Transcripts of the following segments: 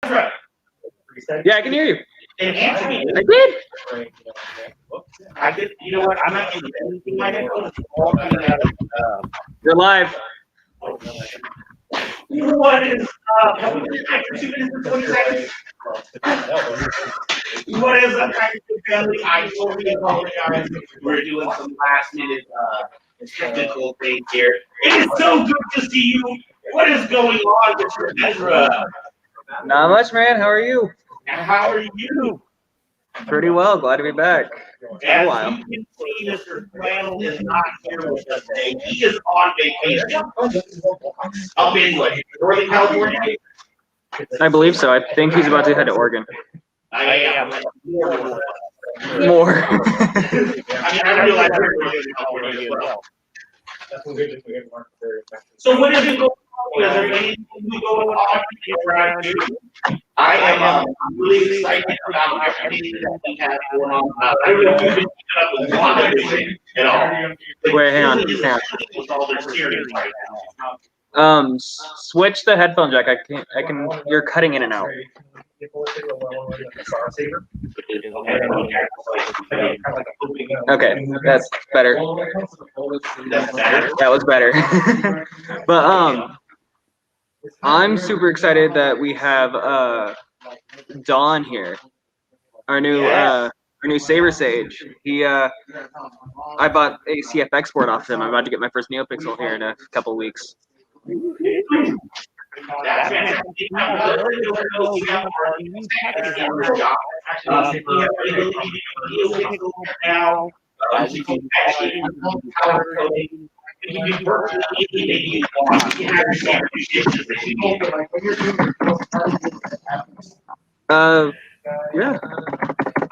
Yeah, I can hear you. And answer me. I did. I did. You know what? I'm not doing anything. My headphones are all coming out of. You're live. What is up? 2 minutes and 20 seconds. What is up, family? I totally apologize. We're doing some last minute technical things here. It is so good to see you. What is going on, Mr. Ezra? Not much, man. How are you? How are you? Pretty well. Glad to be back. As you can see, Mr. Flannel is not here with us today. He is on vacation. Up in what? Northern California? I believe so. I think he's about to head to Oregon. I am. More. I realize we're in Northern California as well. So what is it going on? Is there anything going on around you? I am really excited about everything that we have going on. I don't know if you've been keeping up with WandaVision at all. Wait, hang on. With all their series right now. Switch the headphone jack. I can. You're cutting in and out. Okay, that's better. That was better. But I'm super excited that we have Don here, our new Saber Sage. I bought a CFX board off him. I'm about to get my first NeoPixel here in a couple of weeks. Yeah.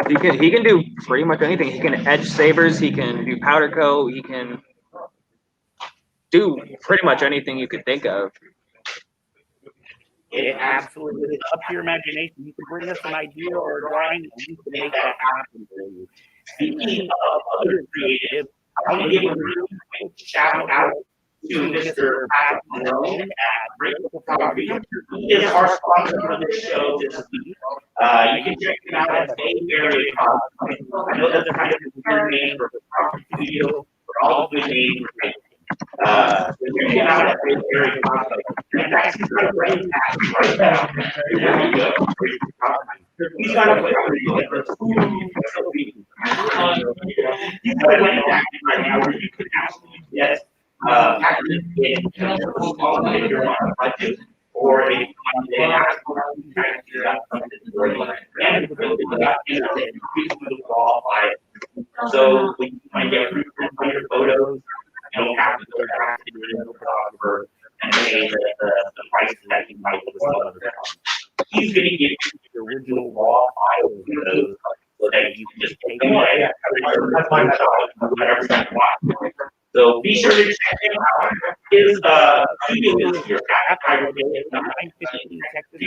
He can do pretty much anything. He can edge sabers, he can do powder coat, he can do pretty much anything you could think of. It absolutely is up to your imagination. You can bring us an idea or a drawing, and we can make that happen for you. Speaking of other creative, I want to give a really quick shout out to Mr. Pat Malone at Grateful Photography. He is our sponsor for this show this week. You can check him out at Bay Area Cosplay. I know that's kind of a weird name for a photography studio, but all good names are great. Check him out at Bay Area Cosplay. And actually kind of right now. There we go. He's got a place where you get the food. He's got a way right now where you can actually get packages in all of your budget, or if you ask for and the qualify. So when you want to get approved for your photos, you don't have to go back to your photographer and pay the price that you might with some other. He's going to give you the original raw file of those so that you can just take them away. That's my job, whatever you want. So be sure to check him out. His studio is here at Kyber, 915 Texas,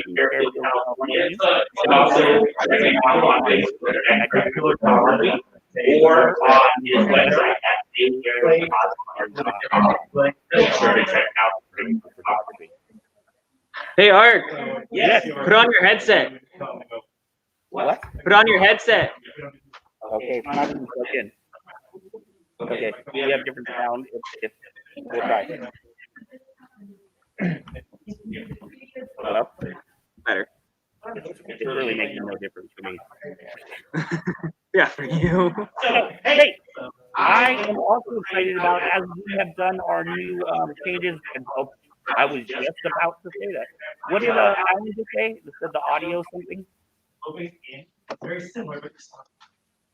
California. And also check him out on Facebook at Regular Photography or on his website at bayarea.com. Be sure to check out Regular Photography. Hey Art. Yes. Put on your headset. What? Put on your headset. Okay, I'm not going to plug in. Okay, we have different sound. If we'll try. Hello? Better. It's really making no difference for me. Yeah, for you. So, hey, I am also excited about, as we have done our new changes, and I was just about to say that. What did Alan just say? Said the audio something? Very similar, but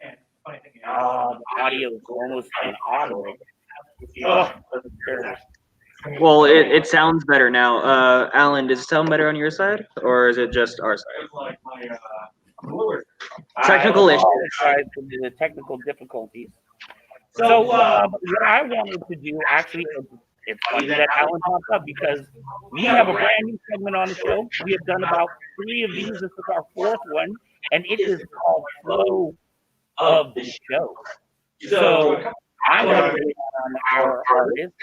and funny thing. The audio is almost inaudible. Oh, that's terrible. Well, it sounds better now. Alan, does it sound better on your side, or is it just our side? Technical issues. The technical difficulties. So what I wanted to do, actually, it's funny that Alan popped up because we have a brand new segment on the show. We have done about 3 of these. This is our 4th one, and it is called Flow of the Show. So I want to bring on our artist.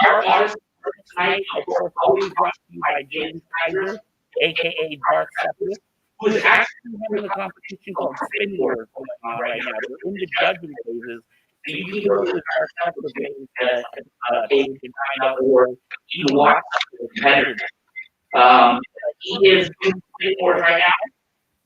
Our artist tonight, of course, always brought to you by James Kyber, aka Dark Sepulus, who is actually having a competition called Spin Wars going on right now. They're in the judging phases. So you can go to the Dark Sepulus page and find out more. You can watch the competitors. He is doing Spin Wars right now.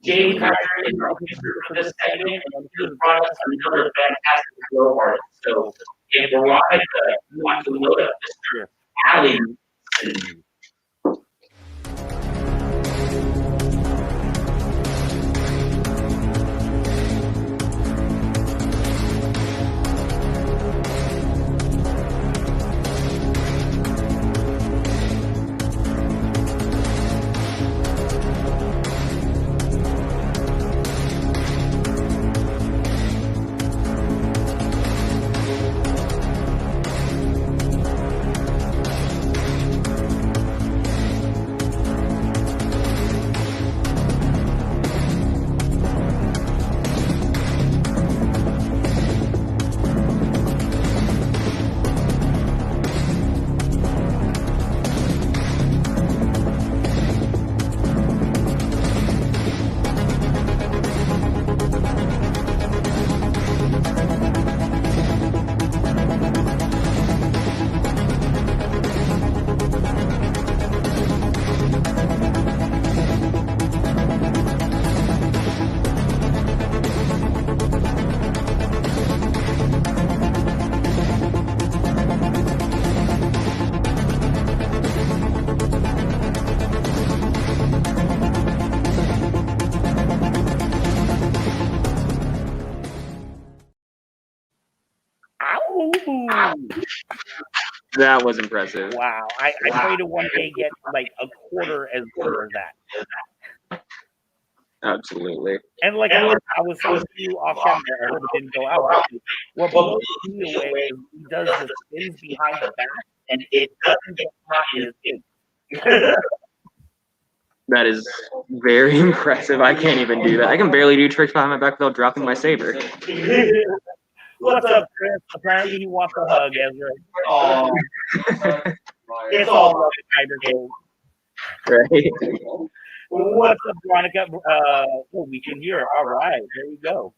James Kyber is our producer for this segment, and he has brought us another fantastic show artist. So if Veronica wants to load up Mr. Allen. That was impressive. Wow. I pray to one day get like a quarter as good as that. Absolutely. And like I was saying to you off camera, I hope it didn't go out. What blows me away is he does the spins behind the back, and it doesn't get hot in his face. That is very impressive. I can't even do that. I can barely do tricks behind my back without dropping my saber. What's up, Chris? Apparently he wants a hug, Ezra. Oh, it's all love at Kyber. Right. What's up, Veronica? We can hear her. All right, there we go.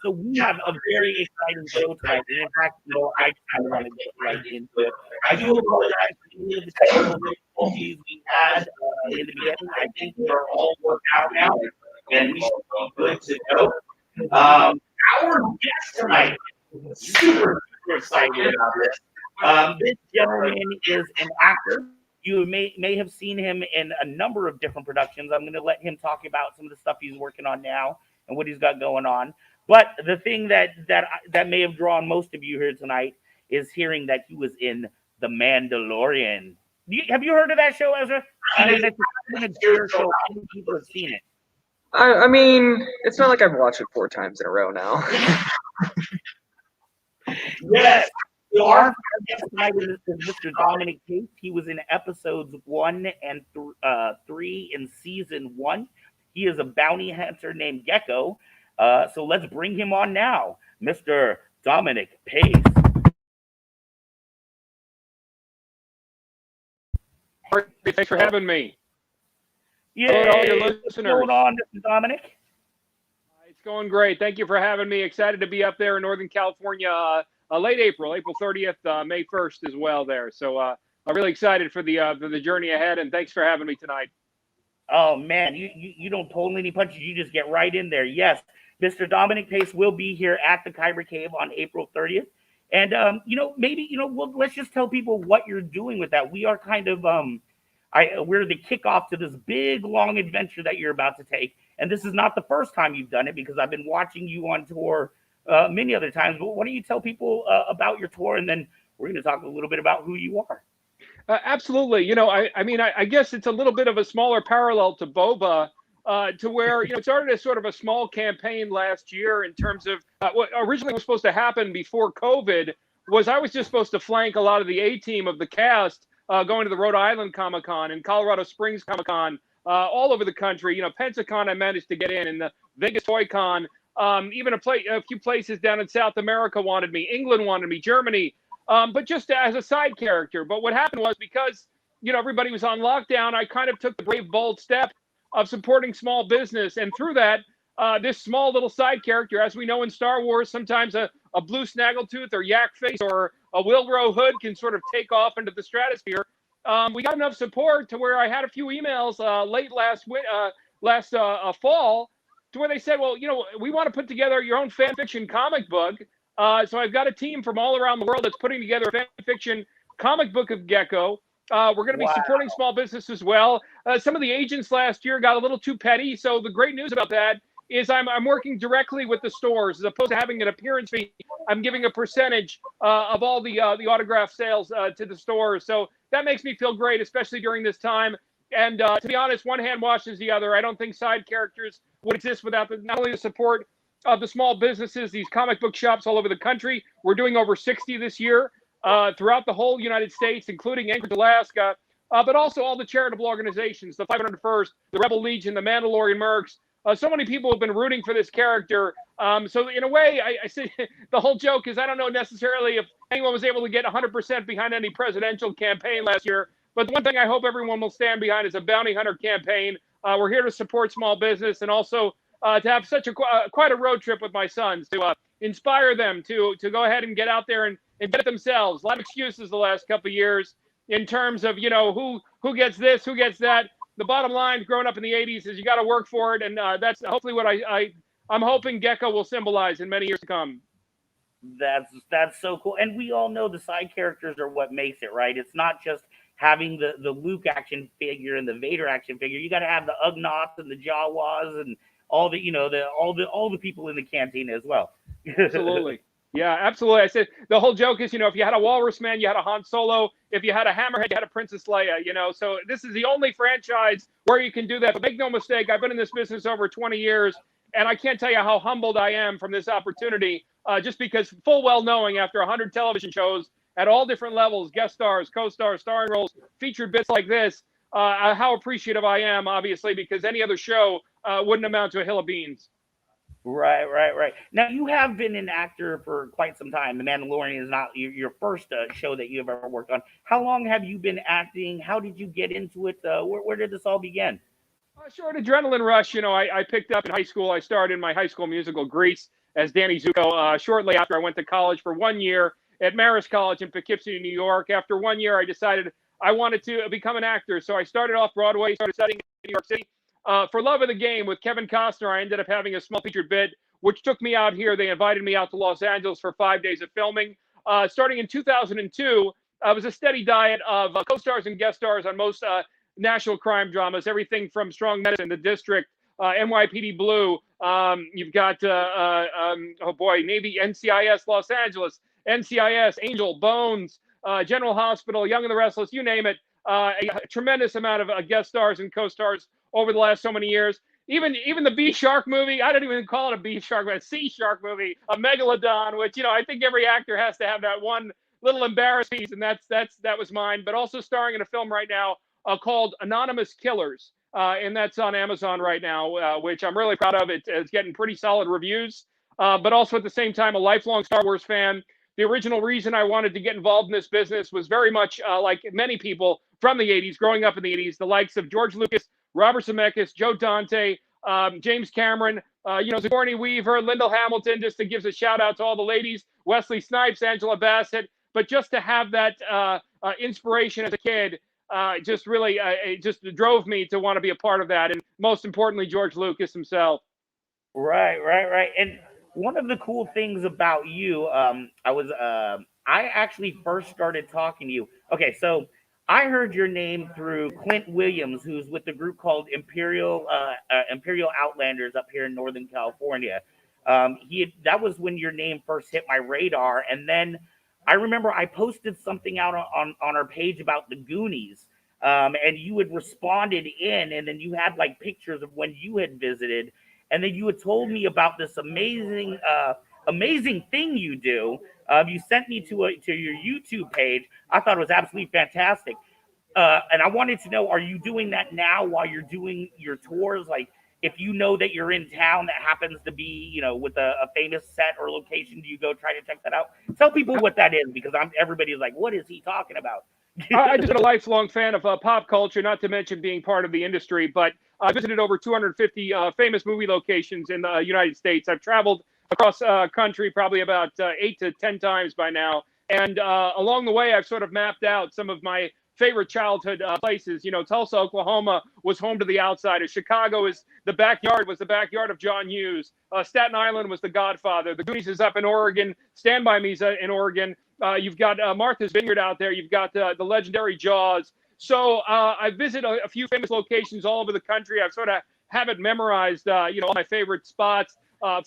So we have a very exciting show tonight. And in fact, I kind of want to get right into it. I do apologize for any of the technical difficulties we had in the beginning. I think they're all worked out now, and we should be good to go. Our guest tonight, super excited about this. This gentleman is an actor. You may have seen him in a number of different productions. I'm going to let him talk about some of the stuff he's working on now and what he's got going on. But the thing that may have drawn most of you here tonight is hearing that he was in The Mandalorian. Have you heard of that show, Ezra? I mean, it's a good show. How many people have seen it? I mean, it's not like I've watched it 4 times in a row now. Yes. Our guest tonight is Mr. Dominic Case. He was in episodes 1 and 3 in season 1. He is a bounty hunter named Gecko. So let's bring him on now, Mr. Dominic Pace. Thanks for having me. Yeah, hello to all your listeners. What's going on, Mr. Dominic? It's going great. Thank you for having me. Excited to be up there in Northern California, late April 30th, May 1st as well there. So I'm really excited for the journey ahead, and thanks for having me tonight. Oh man, you don't pull any punches. You just get right in there. Yes, Mr. Dominic Pace will be here at the Kyber Cave on April 30th. And let's just tell people what you're doing with that. We are kind of we're the kickoff to this big long adventure that you're about to take. And this is not the first time you've done it, because I've been watching you on tour many other times. But why don't you tell people about your tour, and then we're going to talk a little bit about who you are. Absolutely. I guess it's a little bit of a smaller parallel to Boba, to where, it started as sort of a small campaign last year in terms of what originally was supposed to happen before COVID was I was just supposed to flank a lot of the A-team of the cast going to the Rhode Island Comic-Con and Colorado Springs Comic-Con, all over the country. Pensacon I managed to get in, and the Vegas Toy Con, even a few places down in South America wanted me. England wanted me, Germany. but just as a side character. But what happened was, because everybody was on lockdown, I kind of took the brave, bold step of supporting small business, and through that, this small little side character, as we know in Star Wars, sometimes a blue snaggletooth or yak face or a Wilbur hood can sort of take off into the stratosphere. We got enough support to where I had a few emails late last fall, to where they said, well, we want to put together your own fan fiction comic book. So I've got a team from all around the world that's putting together a fan fiction comic book of Gecko. We're going to be supporting small business as well. Some of the agents last year got a little too petty. So the great news about that is I'm working directly with the stores, as opposed to having an appearance fee. I'm giving a percentage of all the autograph sales to the stores. So that makes me feel great, especially during this time. And to be honest, one hand washes the other. I don't think side characters would exist without not only the support of the small businesses, these comic book shops all over the country. We're doing over 60 this year throughout the whole United States, including Anchorage, Alaska, but also all the charitable organizations, the 501st, the Rebel Legion, the Mandalorian Mercs. So many people have been rooting for this character. So in a way, I say the whole joke is I don't know necessarily if anyone was able to get 100% behind any presidential campaign last year. But the one thing I hope everyone will stand behind is a bounty hunter campaign. We're here to support small business, and also to have such quite a road trip with my sons, to inspire them to go ahead and get out there and get it themselves. A lot of excuses the last couple of years in terms of who gets this, who gets that. The bottom line, growing up in the 80s, is you got to work for it, and that's hopefully what I'm hoping Gecko will symbolize in many years to come. That's so cool, and we all know the side characters are what makes it, right? It's not just having the Luke action figure and the Vader action figure. You got to have the Ugnaughts and the Jawas and all the people in the cantina as well. Absolutely. Yeah, absolutely. I said the whole joke is, if you had a Walrus Man, you had a Han Solo. If you had a Hammerhead, you had a Princess Leia. So this is the only franchise where you can do that. But make no mistake, I've been in this business over 20 years, and I can't tell you how humbled I am from this opportunity. Just because full well knowing after 100 television shows at all different levels, guest stars, co-stars, starring roles, featured bits like this, how appreciative I am, obviously, because any other show wouldn't amount to a hill of beans. Right. Now, you have been an actor for quite some time. The Mandalorian is not your first show that you've ever worked on. How long have you been acting? How did you get into it? Where did this all begin? Short adrenaline rush. I picked up in high school. I started in my high school musical, Grease, as Danny Zuko. Shortly after, I went to college for 1 year at Marist College in Poughkeepsie, New York. After 1 year, I decided I wanted to become an actor. So I started off Broadway, started studying in New York City. For Love of the Game with Kevin Costner, I ended up having a small featured bit, which took me out here. They invited me out to Los Angeles for 5 days of filming. Starting in 2002, it was a steady diet of co-stars and guest stars on most national crime dramas, everything from Strong Medicine, The District, NYPD Blue. You've got, Navy, NCIS Los Angeles, NCIS, Angel, Bones, General Hospital, Young and the Restless, you name it. A tremendous amount of guest stars and co-stars over the last so many years. Even the B Shark movie, I don't even call it a B Shark, but a C Shark movie, a Megalodon, which I think every actor has to have that one little embarrassed piece, and that was mine. But also starring in a film right now called Anonymous Killers, and that's on Amazon right now, which I'm really proud of. It's getting pretty solid reviews, but also at the same time a lifelong Star Wars fan. The original reason I wanted to get involved in this business was very much like many people from the 80s, growing up in the 80s, the likes of George Lucas, Robert Zemeckis, Joe Dante, James Cameron, Sigourney Weaver, Lyndall Hamilton, just to give a shout out to all the ladies, Wesley Snipes, Angela Bassett. But just to have that inspiration as a kid just really just drove me to want to be a part of that. And most importantly, George Lucas himself. Right. And one of the cool things about you, I actually first started talking to you. Okay, so I heard your name through Clint Williams, who's with the group called Imperial Outlanders up here in Northern California. That was when your name first hit my radar, and then I remember I posted something out on our page about the Goonies, and you had responded in, and then you had like pictures of when you had visited, and then you had told me about this amazing thing you do. You sent me to your YouTube page. I thought it was absolutely fantastic. And I wanted to know, are you doing that now while you're doing your tours? Like, if you know that you're in town that happens to be, with a famous set or location, do you go try to check that out? Tell people what that is, because everybody's like, what is he talking about? I just been a lifelong fan of pop culture, not to mention being part of the industry. But I visited over 250 famous movie locations in the United States. I've traveled across country probably about 8 to 10 times by now. And along the way, I've sort of mapped out some of my favorite childhood places. Tulsa, Oklahoma was home to The Outsiders. Chicago was the backyard of John Hughes. Staten Island was The Godfather. The Goonies is up in Oregon. Stand By Me's in Oregon. You've got Martha's Vineyard out there. You've got the legendary Jaws. So I visit a few famous locations all over the country. I've sort of have it memorized, all my favorite spots.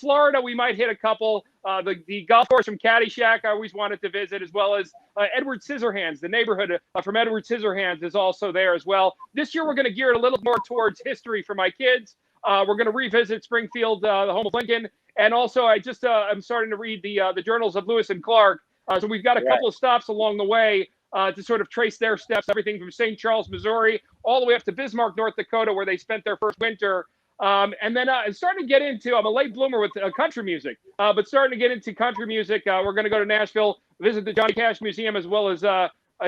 Florida, we might hit a couple. The golf course from Caddyshack, I always wanted to visit, as well as Edward Scissorhands. The neighborhood from Edward Scissorhands is also there as well. This year, we're going to gear it a little more towards history for my kids. We're going to revisit Springfield, the home of Lincoln. And also, I'm starting to read the journals of Lewis and Clark. So we've got a couple of stops along the way to sort of trace their steps, everything from St. Charles, Missouri, all the way up to Bismarck, North Dakota, where they spent their first winter. And then starting to get into, I'm a late bloomer with country music, but starting to get into country music. We're going to go to Nashville, visit the Johnny Cash Museum, as well as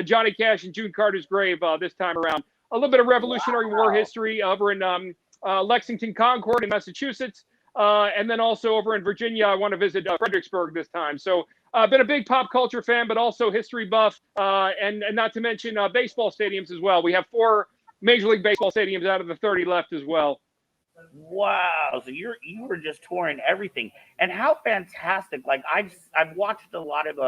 Johnny Cash and June Carter's grave this time around. A little bit of Revolutionary War history over in Lexington, Concord in Massachusetts. And then also over in Virginia, I want to visit Fredericksburg this time. So I've been a big pop culture fan, but also history buff, and not to mention baseball stadiums as well. We have 4 Major League Baseball stadiums out of the 30 left as well. Wow! So you were just touring everything, and how fantastic! Like I've watched a lot of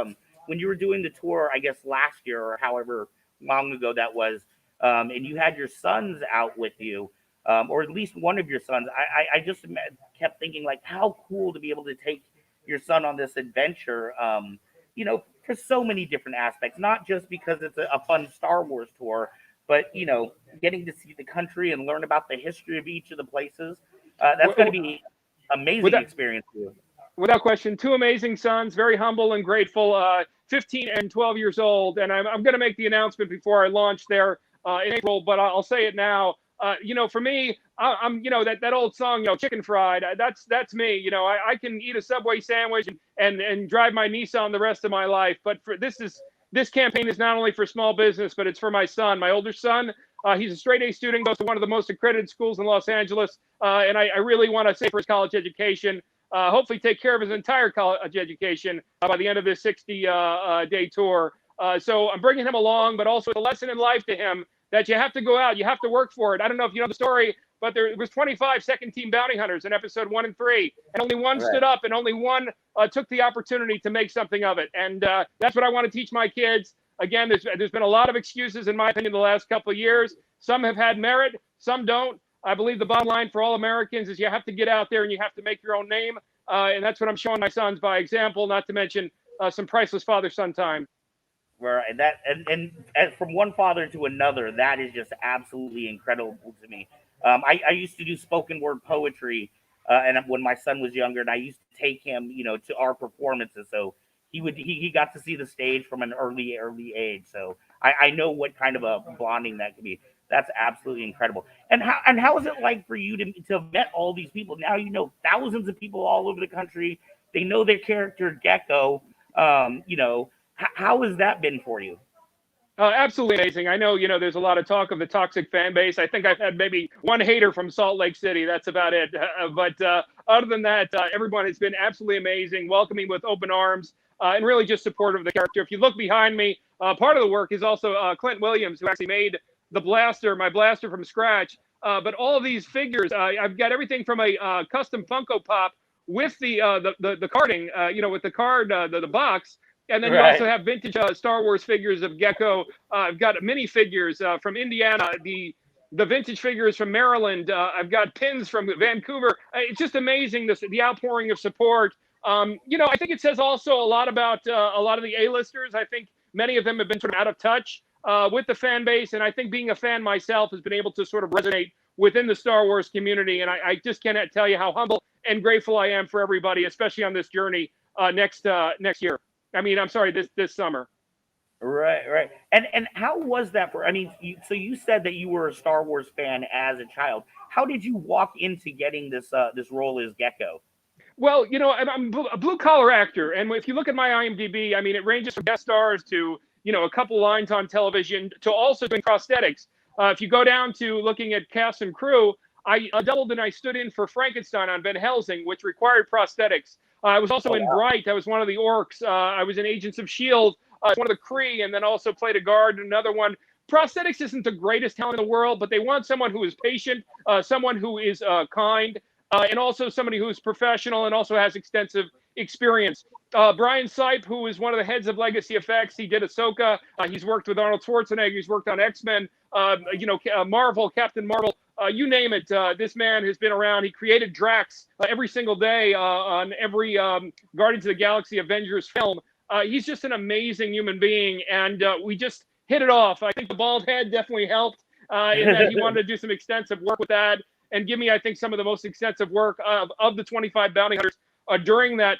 when you were doing the tour, I guess last year or however long ago that was, and you had your sons out with you, or at least one of your sons. I just kept thinking, like, how cool to be able to take your son on this adventure, for so many different aspects, not just because it's a fun Star Wars tour, but, getting to see the country and learn about the history of each of the places. That's going to be an amazing experience for you. Without question, 2 amazing sons, very humble and grateful, 15 and 12 years old. And I'm going to make the announcement before I launch there in April, but I'll say it now. For me, I'm that old song, chicken fried. That's me. I can eat a Subway sandwich and drive my Nissan the rest of my life. But this campaign is not only for small business, but it's for my son, my older son. He's a straight A student, goes to one of the most accredited schools in Los Angeles, and I really want to say for his college education. Hopefully, take care of his entire college education by the end of this 60-day tour. So I'm bringing him along, but also a lesson in life to him, that you have to go out, you have to work for it. I don't know if you know the story, but there was 25 second-team bounty hunters in episode 1 and 3, and only one stood up, and only one took the opportunity to make something of it. And that's what I want to teach my kids. Again, there's been a lot of excuses, in my opinion, the last couple of years. Some have had merit, some don't. I believe the bottom line for all Americans is you have to get out there and you have to make your own name. And that's what I'm showing my sons by example, not to mention some priceless father-son time. Right, and from one father to another, that is just absolutely incredible to me. I used to do spoken word poetry, and when my son was younger, and I used to take him, to our performances. So he got to see the stage from an early age. So I know what kind of a bonding that can be. That's absolutely incredible. And how is it like for you to have met all these people? Now thousands of people all over the country. They know their character Gecko. How has that been for you? Absolutely amazing. I know, there's a lot of talk of the toxic fan base. I think I've had maybe one hater from Salt Lake City. That's about it. But other than that, everyone has been absolutely amazing, welcoming with open arms, and really just supportive of the character. If you look behind me, part of the work is also Clint Williams, who actually made my blaster from scratch. But all of these figures, I've got everything from a custom Funko Pop with the carding, with the card, the box. And then you also have vintage Star Wars figures of Gecko. I've got mini figures from Indiana, the vintage figures from Maryland. I've got pins from Vancouver. It's just amazing, the outpouring of support. I think it says also a lot about a lot of the A-listers. I think many of them have been sort of out of touch with the fan base. And I think being a fan myself has been able to sort of resonate within the Star Wars community. And I just cannot tell you how humble and grateful I am for everybody, especially on this journey next year. I'm sorry, this summer. Right, right. And how was that for? I mean, so you said that you were a Star Wars fan as a child. How did you walk into getting this role as Gecko? Well, I'm a blue collar actor, and if you look at my IMDb, I mean, it ranges from guest stars to a couple lines on television to also doing prosthetics. If you go down to looking at cast and crew, I doubled and I stood in for Frankenstein on Van Helsing, which required prosthetics. I was also Oh in wow. Bright. I was one of the orcs. I was in Agents of Shield, one of the Kree, and then also played a guard in another one. Prosthetics isn't the greatest talent in the world, but they want someone who is patient, someone who is kind, and also somebody who's professional and also has extensive experience. Brian Sipe, who is one of the heads of Legacy Effects, he did Ahsoka. He's worked with Arnold Schwarzenegger. He's worked on X-Men, Marvel, Captain Marvel, you name it. This man has been around. He created Drax every single day on every Guardians of the Galaxy Avengers film. He's just an amazing human being, and we just hit it off. I think the bald head definitely helped in that he wanted to do some extensive work with that and give me, I think, some of the most extensive work of the 25 bounty hunters during that,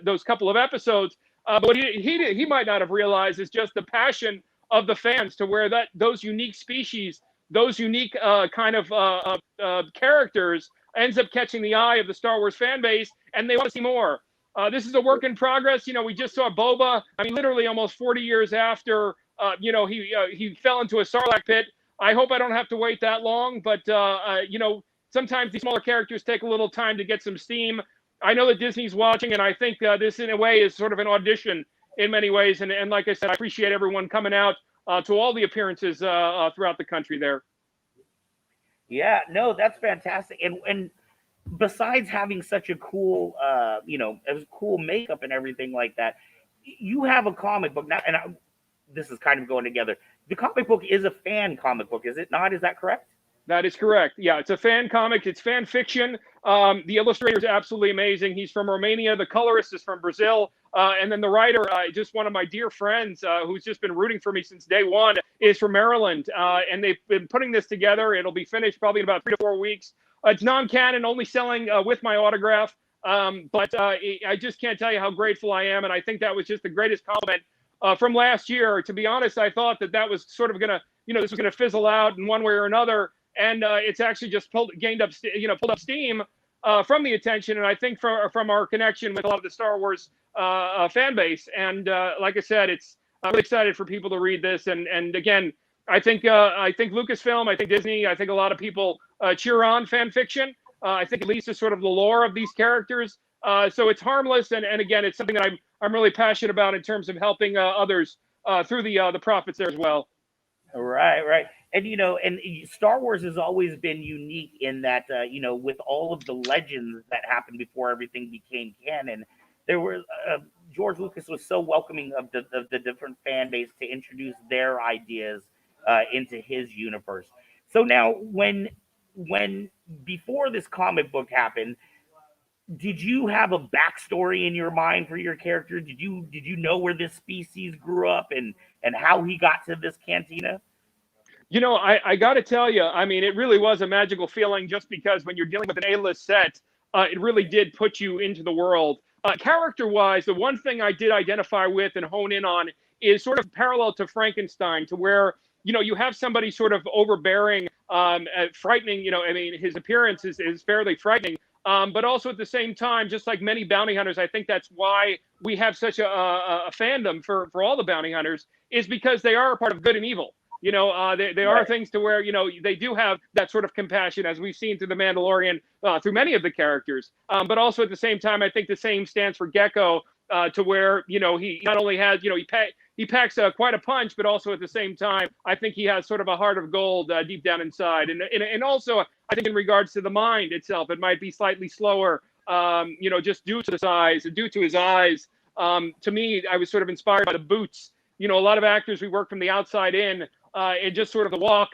those couple of episodes. But what he might not have realized is just the passion of the fans to where those unique species, those unique characters ends up catching the eye of the Star Wars fan base, and they want to see more. This is a work in progress. We just saw Boba. I mean, literally almost 40 years after, he fell into a Sarlacc pit. I hope I don't have to wait that long, but sometimes these smaller characters take a little time to get some steam. I know that Disney's watching, and I think this, in a way, is sort of an audition in many ways. And like I said, I appreciate everyone coming out to all the appearances throughout the country there. Yeah, no, that's fantastic. And besides having such a cool, it was cool makeup and everything like that, you have a comic book now, and this is kind of going together. The comic book is a fan comic book, is it not? Is that correct? That is correct. Yeah, it's a fan comic. It's fan fiction. The illustrator is absolutely amazing. He's from Romania. The colorist is from Brazil. And then the writer, just one of my dear friends who's just been rooting for me since day one, is from Maryland. And they've been putting this together. It'll be finished probably in about 3 to 4 weeks. It's non-canon, only selling with my autograph. But I just can't tell you how grateful I am. And I think that was just the greatest compliment from last year. To be honest, I thought that was sort of going to, this was going to fizzle out in one way or another. And it's actually just pulled up steam from the attention, and I think from our connection with a lot of the Star Wars fan base. And like I said, I'm really excited for people to read this. And again, I think Lucasfilm, I think Disney, I think a lot of people cheer on fan fiction. I think it leads to sort of the lore of these characters. So it's harmless, and again, it's something that I'm really passionate about in terms of helping others through the profits there as well. Right, right. And and Star Wars has always been unique in that with all of the legends that happened before everything became canon, there were George Lucas was so welcoming of the different fan base to introduce their ideas into his universe. So now, when before this comic book happened, did you have a backstory in your mind for your character? Did you know where this species grew up and how he got to this cantina? I got to tell you, I mean, it really was a magical feeling just because when you're dealing with an A-list set, it really did put you into the world. Character-wise, the one thing I did identify with and hone in on is sort of parallel to Frankenstein, to where, you have somebody sort of overbearing, frightening, I mean, his appearance is fairly frightening. But also at the same time, just like many bounty hunters, I think that's why we have such a fandom for all the bounty hunters, is because they are a part of good and evil. They are things to where, they do have that sort of compassion, as we've seen through The Mandalorian, through many of the characters. But also at the same time, I think the same stands for Gecko, to where, he not only has, he packs quite a punch, but also at the same time, I think he has sort of a heart of gold deep down inside. And also, I think in regards to the mind itself, it might be slightly slower, just due to the size, due to his eyes. To me, I was sort of inspired by the boots. A lot of actors, we work from the outside in. And just sort of the walk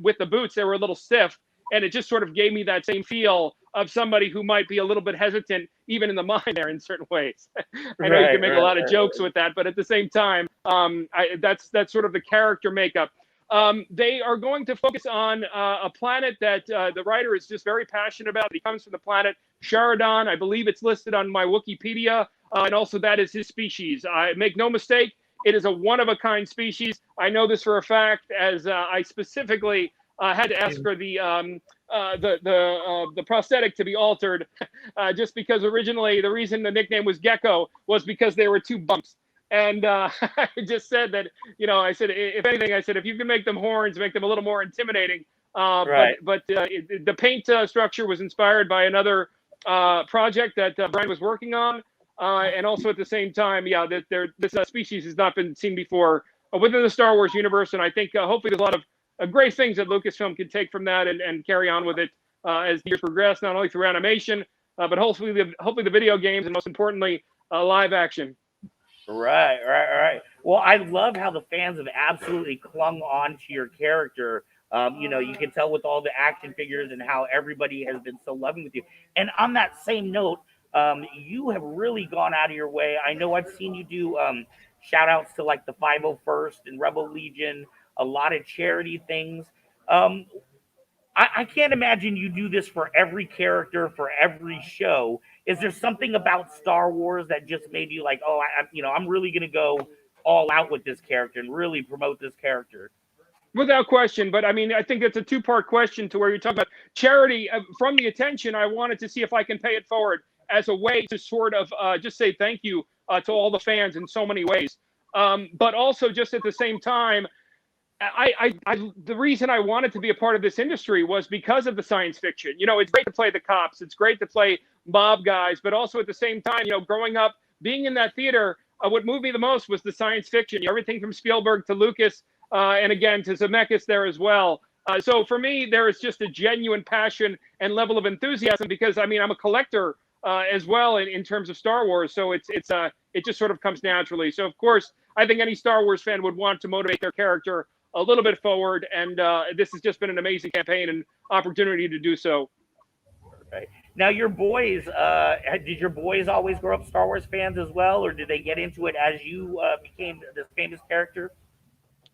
with the boots, they were a little stiff. And it just sort of gave me that same feel of somebody who might be a little bit hesitant, even in the mind there in certain ways. I know you can make a lot of jokes with that, but at the same time, that's sort of the character makeup. They are going to focus on a planet that the writer is just very passionate about. He comes from the planet Charadon. I believe it's listed on my Wikipedia, and also that is his species. I make no mistake, it is a one-of-a-kind species. I know this for a fact, as I specifically had to ask for the prosthetic to be altered, just because originally the reason the nickname was Gecko was because there were 2 bumps. And I just said that, I said, if anything, I said, if you can make them horns, make them a little more intimidating. Right. But the paint structure was inspired by another project that Brian was working on. And also at the same time, this species has not been seen before within the Star Wars universe. And I think hopefully there's a lot of great things that Lucasfilm can take from that and carry on with it as the years progress, not only through animation, but hopefully the video games and most importantly, live action. Right. Well, I love how the fans have absolutely clung on to your character. You can tell with all the action figures and how everybody has been so loving with you. And on that same note, you have really gone out of your way. I know I've seen you do shout outs to like the 501st and Rebel Legion, a lot of charity things. I can't imagine you do this for every character, for every show. Is there something about Star Wars that just made you like, oh, I'm really going to go all out with this character and really promote this character? Without question, but I mean, I think it's a 2-part question to where you're talking about charity. From the attention, I wanted to see if I can pay it forward as a way to sort of just say thank you to all the fans in so many ways. But also just at the same time, the reason I wanted to be a part of this industry was because of the science fiction. It's great to play the cops. It's great to play mob guys, but also at the same time, growing up, being in that theater, what moved me the most was the science fiction. Everything from Spielberg to Lucas, and again, to Zemeckis there as well. So for me, there is just a genuine passion and level of enthusiasm because, I'm a collector as well in terms of Star Wars. So it just sort of comes naturally. So, of course, I think any Star Wars fan would want to motivate their character a little bit forward. And this has just been an amazing campaign and opportunity to do so. Right. Now, your boys, did your boys always grow up Star Wars fans as well, or did they get into it as you became this famous character?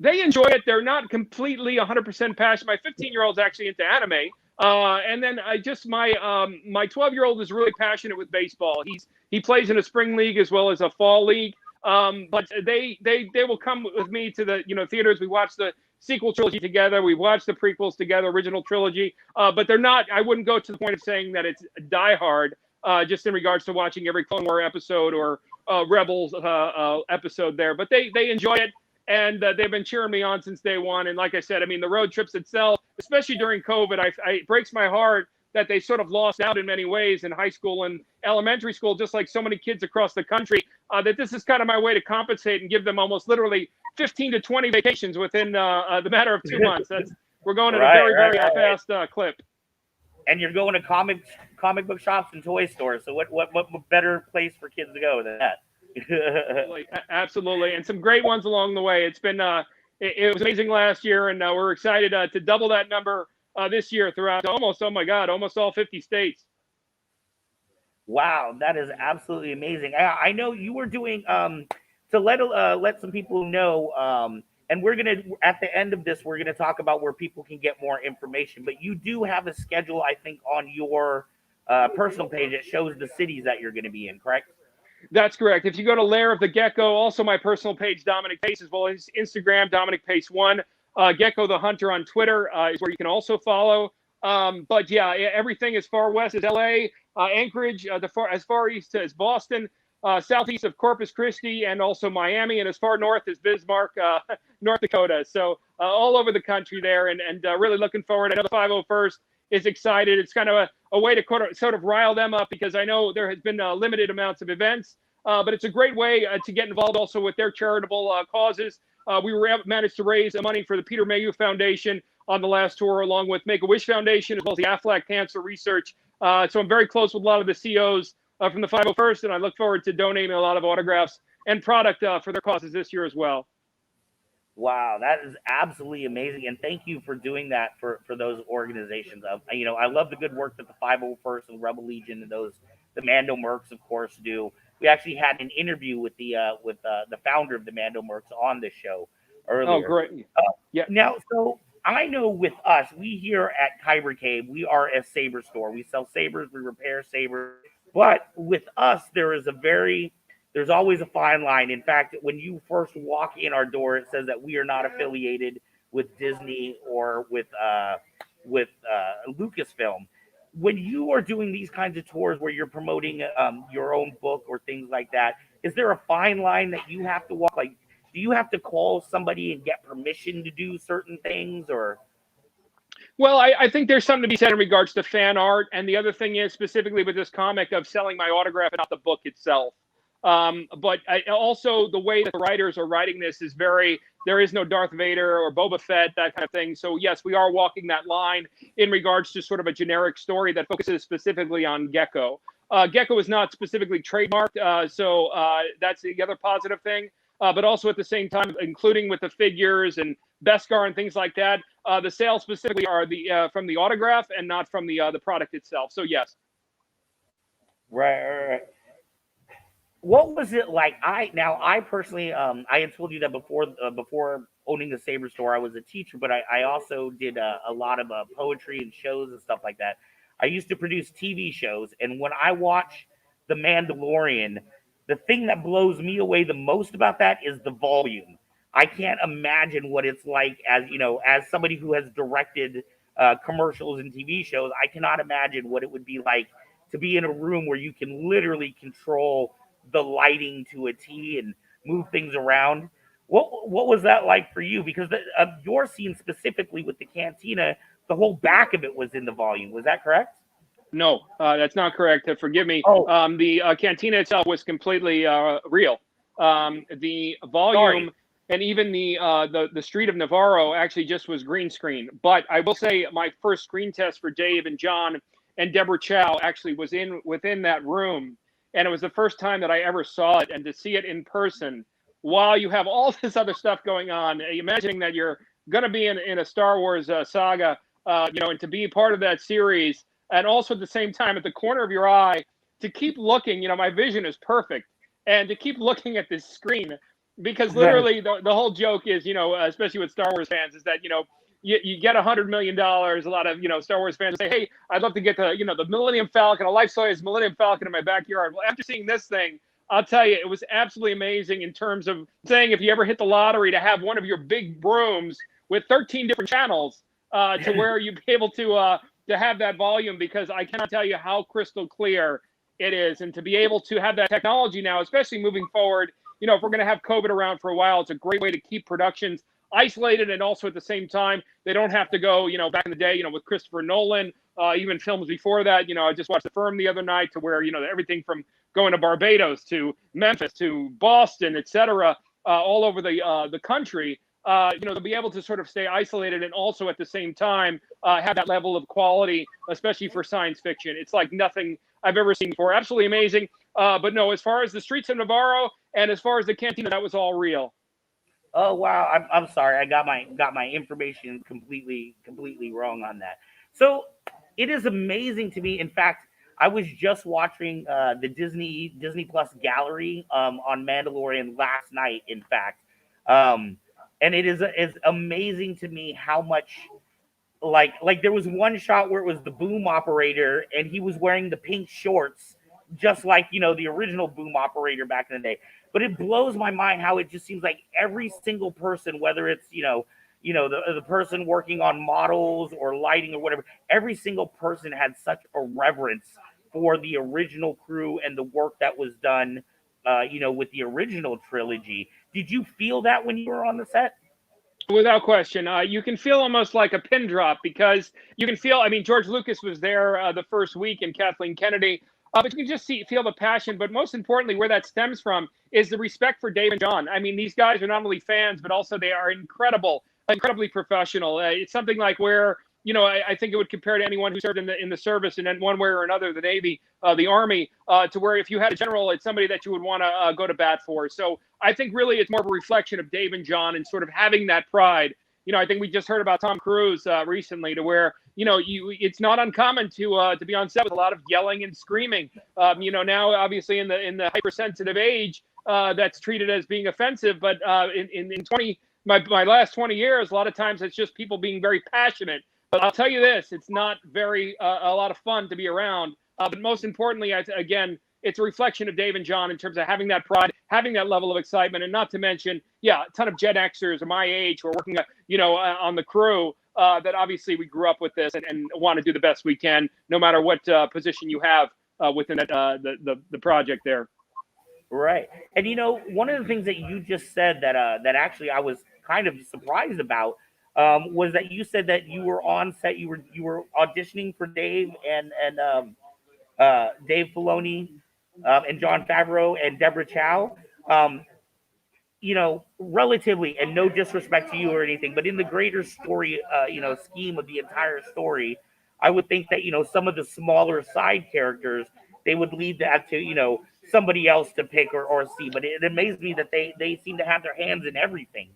They enjoy it. They're not completely 100% passionate. My 15-year-old's actually into anime. And then my 12-year-old is really passionate with baseball. He plays in a spring league as well as a fall league. But they will come with me to the theaters. We watch the sequel trilogy together. We watch the prequels together, original trilogy. But they're not. I wouldn't go to the point of saying that it's diehard. Just in regards to watching every Clone War episode or Rebels episode there. But they enjoy it. And they've been cheering me on since day one. And like I said, the road trips itself, especially during COVID, it breaks my heart that they sort of lost out in many ways in high school and elementary school, just like so many kids across the country, that this is kind of my way to compensate and give them almost literally 15 to 20 vacations within the matter of 2 months. We're going at a very fast clip. And you're going to comic book shops and toy stores. So what better place for kids to go than that? Absolutely, and some great ones along the way. It's been it was amazing last year, and we're excited to double that number this year throughout almost all 50 states. Wow, that is absolutely amazing. I know you were doing to let some people know, and we're gonna at the end of this we're gonna talk about where people can get more information. But you do have a schedule, I think, on your personal page that shows the cities that you're going to be in, correct? That's correct. If you go to Lair of the Gecko, also my personal page, Dominic Pace, as well as Instagram, Dominic Pace 1. Gecko the Hunter on Twitter is where you can also follow. But yeah, everything as far west as LA, Anchorage, as far east as Boston, southeast of Corpus Christi, and also Miami, and as far north as Bismarck, North Dakota. So all over the country there, and really looking forward. I know the 501st is excited. It's kind of a way to sort of rile them up because I know there has been limited amounts of events, but it's a great way to get involved also with their charitable causes. We managed to raise money for the Peter Mayhew Foundation on the last tour, along with Make-A-Wish Foundation, as well as the Aflac Cancer Research. So I'm very close with a lot of the CEOs from the 501st, and I look forward to donating a lot of autographs and product for their causes this year as well. Wow, that is absolutely amazing, and thank you for doing that for those organizations. I love the good work that the 501st and Rebel Legion and the Mando Mercs, of course, do. We actually had an interview with the founder of the Mando Mercs on this show earlier. Oh, great! Yeah. Now, so I know with us, we here at Kyber Cave, we are a saber store. We sell sabers, we repair sabers. But with us, there's always a fine line. In fact, when you first walk in our door, it says that we are not affiliated with Disney or with Lucasfilm. When you are doing these kinds of tours where you're promoting your own book or things like that, is there a fine line that you have to walk? Like, do you have to call somebody and get permission to do certain things, or? Well, I think there's something to be said in regards to fan art. And the other thing is specifically with this comic of selling my autograph and not the book itself. But also the way that the writers are writing this is there is no Darth Vader or Boba Fett, that kind of thing. So yes, we are walking that line in regards to sort of a generic story that focuses specifically on Gecko. Gecko is not specifically trademarked, so that's the other positive thing. But also at the same time, including with the figures and Beskar and things like that, the sales specifically are from the autograph and not from the product itself. So yes. Right. What was it like? I personally, I had told you that before owning the Saber store, I was a teacher, but I also did a lot of poetry and shows and stuff like that. I used to produce TV shows, and when I watch The Mandalorian, the thing that blows me away the most about that is the volume. I can't imagine what it's like as somebody who has directed commercials and TV shows. I cannot imagine what it would be like to be in a room where you can literally control the lighting to a T and move things around. What was that like for you? Because your scene specifically with the cantina, the whole back of it was in the volume. Was that correct? No, that's not correct. Forgive me. Oh. The cantina itself was completely real. The volume and even the street of Navarro actually just was green screen. But I will say my first screen test for Dave and John and Deborah Chow actually was within that room. And it was the first time that I ever saw it, and to see it in person while you have all this other stuff going on, imagining that you're going to be in a Star Wars saga, and to be part of that series, and also at the same time at the corner of your eye to keep looking, my vision is perfect, and to keep looking at this screen, because literally the whole joke is, especially with Star Wars fans, is that, you get $100 million. A lot of, Star Wars fans say, hey, I'd love to get the Millennium Falcon, a life-size Millennium Falcon in my backyard. Well, after seeing this thing, I'll tell you, it was absolutely amazing in terms of saying if you ever hit the lottery to have one of your big rooms with 13 different channels to where you'd be able to have that volume, because I cannot tell you how crystal clear it is. And to be able to have that technology now, especially moving forward, if we're going to have COVID around for a while, it's a great way to keep productions isolated, and also at the same time they don't have to go back in the day with Christopher Nolan, even films before that. I just watched The Firm the other night, to where everything from going to Barbados to Memphis to Boston, etc., all over the country, to be able to sort of stay isolated and also at the same time have that level of quality, especially for science fiction. It's like nothing I've ever seen before. Absolutely amazing. But no, as far as the streets of Navarro and as far as the cantina, that was all real. Oh wow, I'm sorry. I got my information completely wrong on that. So it is amazing to me. In fact, I was just watching the Disney Plus gallery on Mandalorian last night. In fact, and it's amazing to me how much like there was one shot where it was the boom operator and he was wearing the pink shorts, just like the original boom operator back in the day. But it blows my mind how it just seems like every single person, whether it's the person working on models or lighting or whatever, every single person had such a reverence for the original crew and the work that was done, with the original trilogy. Did you feel that when you were on the set? Without question. You can feel almost like a pin drop, because you can feel, George Lucas was there the first week, and Kathleen Kennedy. But you can just feel the passion. But most importantly, where that stems from is the respect for Dave and John. These guys are not only fans, but also they are incredibly professional. It's something like where, I think it would compare to anyone who served in the service, and in one way or another, the Navy, the Army, to where if you had a general, it's somebody that you would want to go to bat for. So I think really it's more of a reflection of Dave and John and sort of having that pride. I think we just heard about Tom Cruise recently, to where, it's not uncommon to be on set with a lot of yelling and screaming. Now obviously in the hypersensitive age, that's treated as being offensive, but in my last 20 years, a lot of times it's just people being very passionate. But I'll tell you this, it's not very a lot of fun to be around. But most importantly, again, it's a reflection of Dave and John in terms of having that pride, having that level of excitement, and not to mention, yeah, a ton of Gen Xers of my age who are working, on the crew that obviously we grew up with this and want to do the best we can, no matter what position you have within that, the project there. Right. And one of the things that you just said that actually I was kind of surprised about was that you said that you were on set, you were auditioning for Dave and Dave Filoni and Jon Favreau and Deborah Chow. Relatively, and no disrespect to you or anything, but in the greater story, scheme of the entire story, I would think that some of the smaller side characters, they would lead that to somebody else to pick or see. But it amazed me that they seem to have their hands in everything.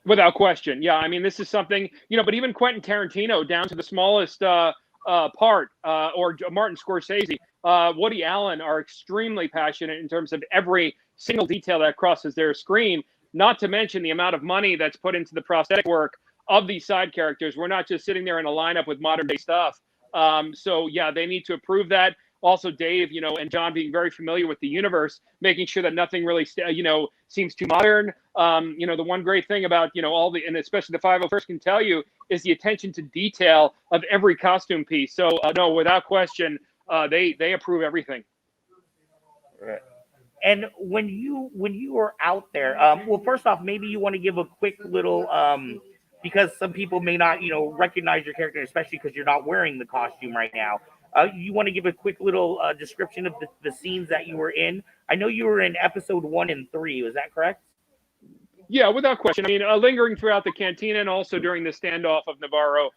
Without question, yeah. I mean, this is something but even Quentin Tarantino, down to the smallest part, or Martin Scorsese, Woody Allen, are extremely passionate in terms of every single detail that crosses their screen, not to mention the amount of money that's put into the prosthetic work of these side characters. We're not just sitting there in a lineup with modern day stuff. So yeah, they need to approve that. Also, Dave, and John being very familiar with the universe, making sure that nothing really, seems too modern. The one great thing about, and especially the 501st can tell you, is the attention to detail of every costume piece. So no, without question, they approve everything. Right. And when you were out there, well, first off, maybe you want to give a quick little, because some people may not, recognize your character, especially because you're not wearing the costume right now. You want to give a quick little description of the scenes that you were in? I know you were in episode 1 and 3. Was that correct? Yeah, without question. I mean, lingering throughout the cantina and also during the standoff of Navarro.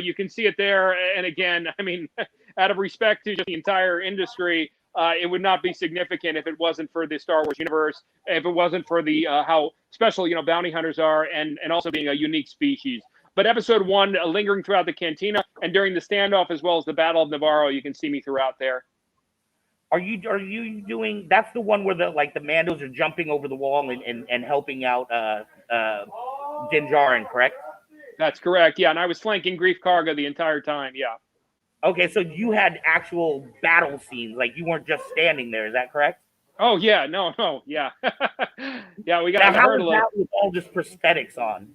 You can see it there. And again, I mean, out of respect to just the entire industry, it would not be significant if it wasn't for the Star Wars universe, if it wasn't for the how special bounty hunters are, and also being a unique species. But episode 1, lingering throughout the cantina and during the standoff, as well as the Battle of Navarro, you can see me throughout there. Are you doing? That's the one where the Mandos are jumping over the wall and helping out Din Djarin, correct? That's correct. Yeah, and I was flanking Grief Karga the entire time. Yeah. Okay, so you had actual battle scenes, like you weren't just standing there. Is that correct? Oh yeah, no, yeah, yeah. We got now, how was that with all this prosthetics on?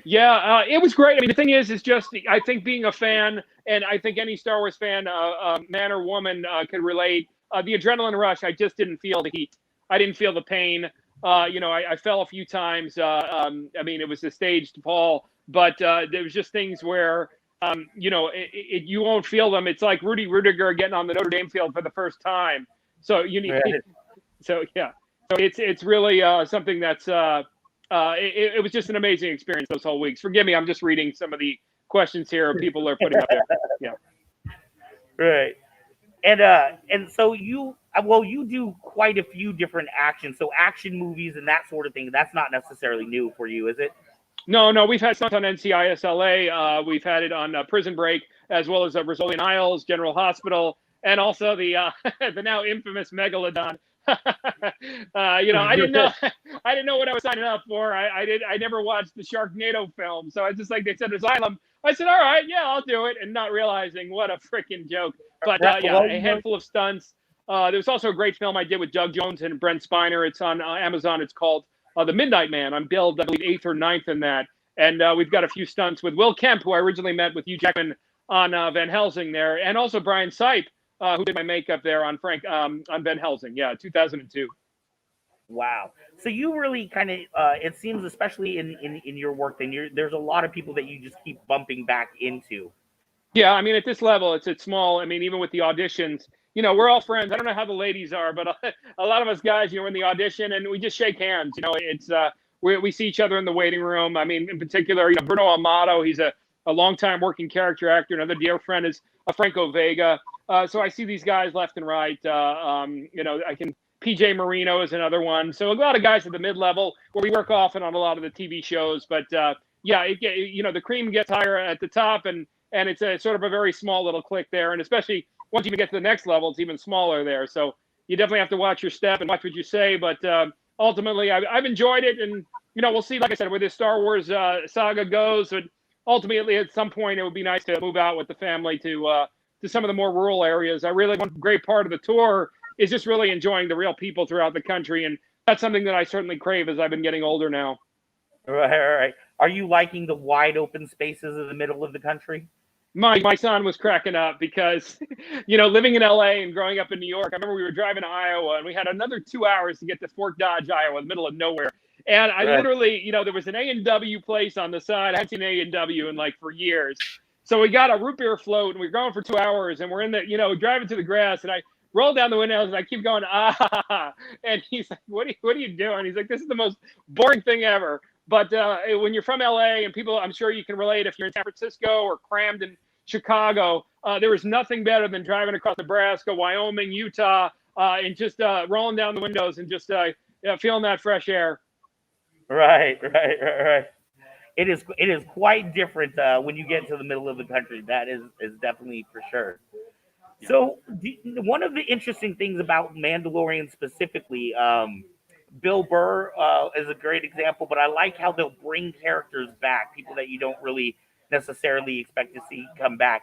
Yeah, it was great. I mean, the thing is just I think being a fan, and I think any Star Wars fan, man or woman, could relate. The adrenaline rush, I just didn't feel the heat. I didn't feel the pain. I fell a few times. I mean, it was a staged fall, but there was just things where, you won't feel them. It's like Rudy Rudiger getting on the Notre Dame field for the first time. So you need, so yeah. So it's really something that's. It was just an amazing experience those whole weeks. Forgive me, I'm just reading some of the questions here people are putting up there. Yeah. Right. And so you do quite a few different actions. So action movies and that sort of thing, that's not necessarily new for you, is it? No, we've had stunts on NCISLA. We've had it on Prison Break, as well as Rizzolian Isles, General Hospital, and also the the now infamous Megalodon. I didn't know what I was signing up for. I never watched the Sharknado film, so I just they said Asylum. I said, all right, yeah, I'll do it, and not realizing what a freaking joke. But yeah, a handful of stunts. There was also a great film I did with Doug Jones and Brent Spiner. It's on Amazon. It's called The Midnight Man. I'm billed, I believe, 8th or 9th in that, and we've got a few stunts with Will Kemp, who I originally met with Hugh Jackman on Van Helsing there, and also Brian Sipe, who did my makeup there on on Van Helsing. Yeah, 2002. Wow. So you really kind of, it seems, especially in your work, then there's a lot of people that you just keep bumping back into. Yeah, I mean, at this level, it's small. I mean, even with the auditions, we're all friends. I don't know how the ladies are, but a lot of us guys, in the audition, and we just shake hands. It's we see each other in the waiting room. I mean, in particular, Bruno Amato, he's a longtime working character actor. Another dear friend is Franco Vega. So I see these guys left and right. PJ Marino is another one. So a lot of guys at the mid-level where we work often on a lot of the TV shows. But yeah, the cream gets higher at the top, and it's a sort of a very small little clique there. And especially once you get to the next level, it's even smaller there. So you definitely have to watch your step and watch what you say. But ultimately, I've enjoyed it, and we'll see. Like I said, where this Star Wars saga goes, but ultimately, at some point, it would be nice to move out with the family to some of the more rural areas. One great part of the tour is just really enjoying the real people throughout the country, and that's something that I certainly crave as I've been getting older now. Right. Are you liking the wide open spaces in the middle of the country? My son was cracking up because, living in LA and growing up in New York, I remember we were driving to Iowa and we had another 2 hours to get to Fort Dodge, Iowa, in the middle of nowhere. And I Right. literally, there was an A&W place on the side. I hadn't seen A&W in for years. So we got a root beer float and we were going for 2 hours and we're in the, driving to the grass and I roll down the windows and I keep going, ah. And he's like, what are you doing? He's like, this is the most boring thing ever. But when you're from LA and people, I'm sure you can relate if you're in San Francisco or crammed in Chicago, there is nothing better than driving across Nebraska, Wyoming, Utah, and just rolling down the windows and just feeling that fresh air. Right. It is quite different when you get to the middle of the country. That is definitely for sure. So one of the interesting things about Mandalorian specifically, Bill Burr is a great example, but I like how they'll bring characters back, people that you don't really necessarily expect to see come back.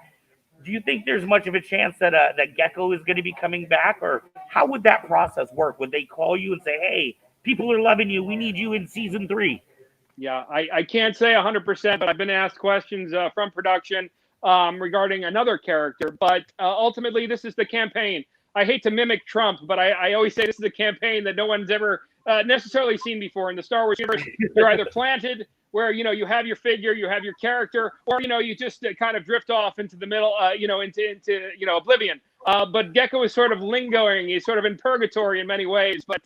Do you think there's much of a chance that that Gecko is going to be coming back, or how would that process work? Would they call you and say, "Hey, people are loving you. We need you in season 3"? Yeah, I can't say 100%, but I've been asked questions from production regarding another character. But ultimately, this is the campaign. I hate to mimic Trump, but I always say this is a campaign that no one's ever necessarily seen before in the Star Wars universe. You're either planted where you have your figure, you have your character, or you just kind of drift off into the middle, into oblivion. But Gecko is sort of lingoing. He's sort of in purgatory in many ways. But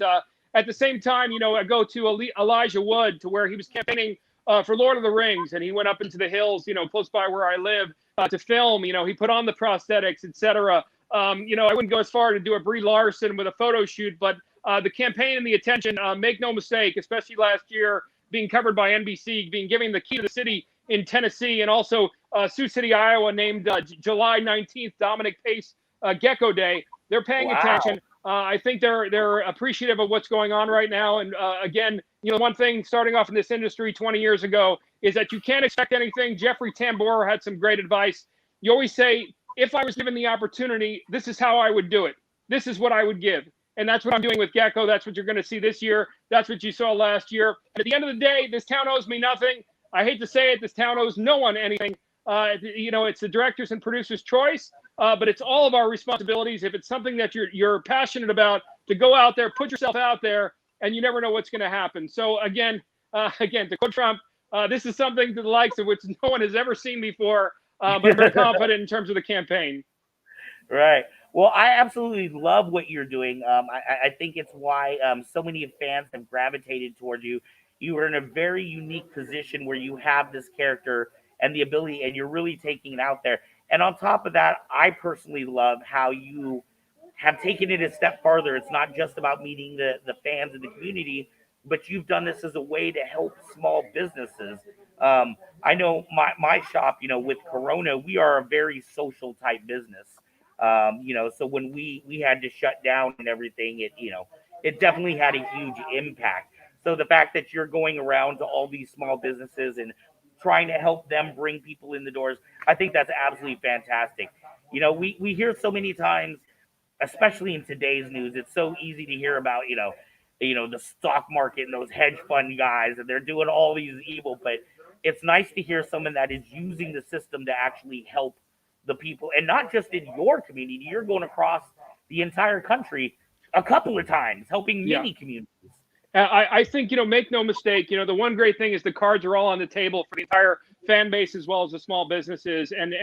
at the same time, I go to Elijah Wood, to where he was campaigning for Lord of the Rings, and he went up into the hills, close by where I live, to film. He put on the prosthetics, etc. I wouldn't go as far to do a Brie Larson with a photo shoot, but the campaign and the attention, make no mistake, especially last year, being covered by NBC, being given the key to the city in Tennessee, and also Sioux City, Iowa, named July 19th, Dominic Pace Gecko Day. They're paying attention. I think they're appreciative of what's going on right now. And again, one thing starting off in this industry 20 years ago is that you can't expect anything. Jeffrey Tambor had some great advice. You always say, if I was given the opportunity, this is how I would do it. This is what I would give. And that's what I'm doing with Gecko. That's what you're going to see this year. That's what you saw last year. And at the end of the day, this town owes me nothing. I hate to say it, this town owes no one anything. It's the directors and producers' choice, but it's all of our responsibilities. If it's something that you're passionate about, to go out there, put yourself out there, and you never know what's going to happen. So again, to quote Trump, this is something to the likes of which no one has ever seen before, but I'm very confident in terms of the campaign. Right. Well, I absolutely love what you're doing. I think it's why so many fans have gravitated towards you. You are in a very unique position where you have this character and the ability, and you're really taking it out there. And on top of that, I personally love how you have taken it a step farther. It's not just about meeting the fans and the community, but you've done this as a way to help small businesses. I know my shop, with Corona, we are a very social type business. So when we had to shut down and everything, it definitely had a huge impact. So the fact that you're going around to all these small businesses and trying to help them bring people in the doors, I think that's absolutely fantastic. We hear so many times, especially in today's news, it's so easy to hear about, the stock market and those hedge fund guys, and they're doing all these evil, but it's nice to hear someone that is using the system to actually help the people, and not just in your community. You're going across the entire country a couple of times, helping many communities. I think, make no mistake, the one great thing is the cards are all on the table for the entire fan base as well as the small businesses. And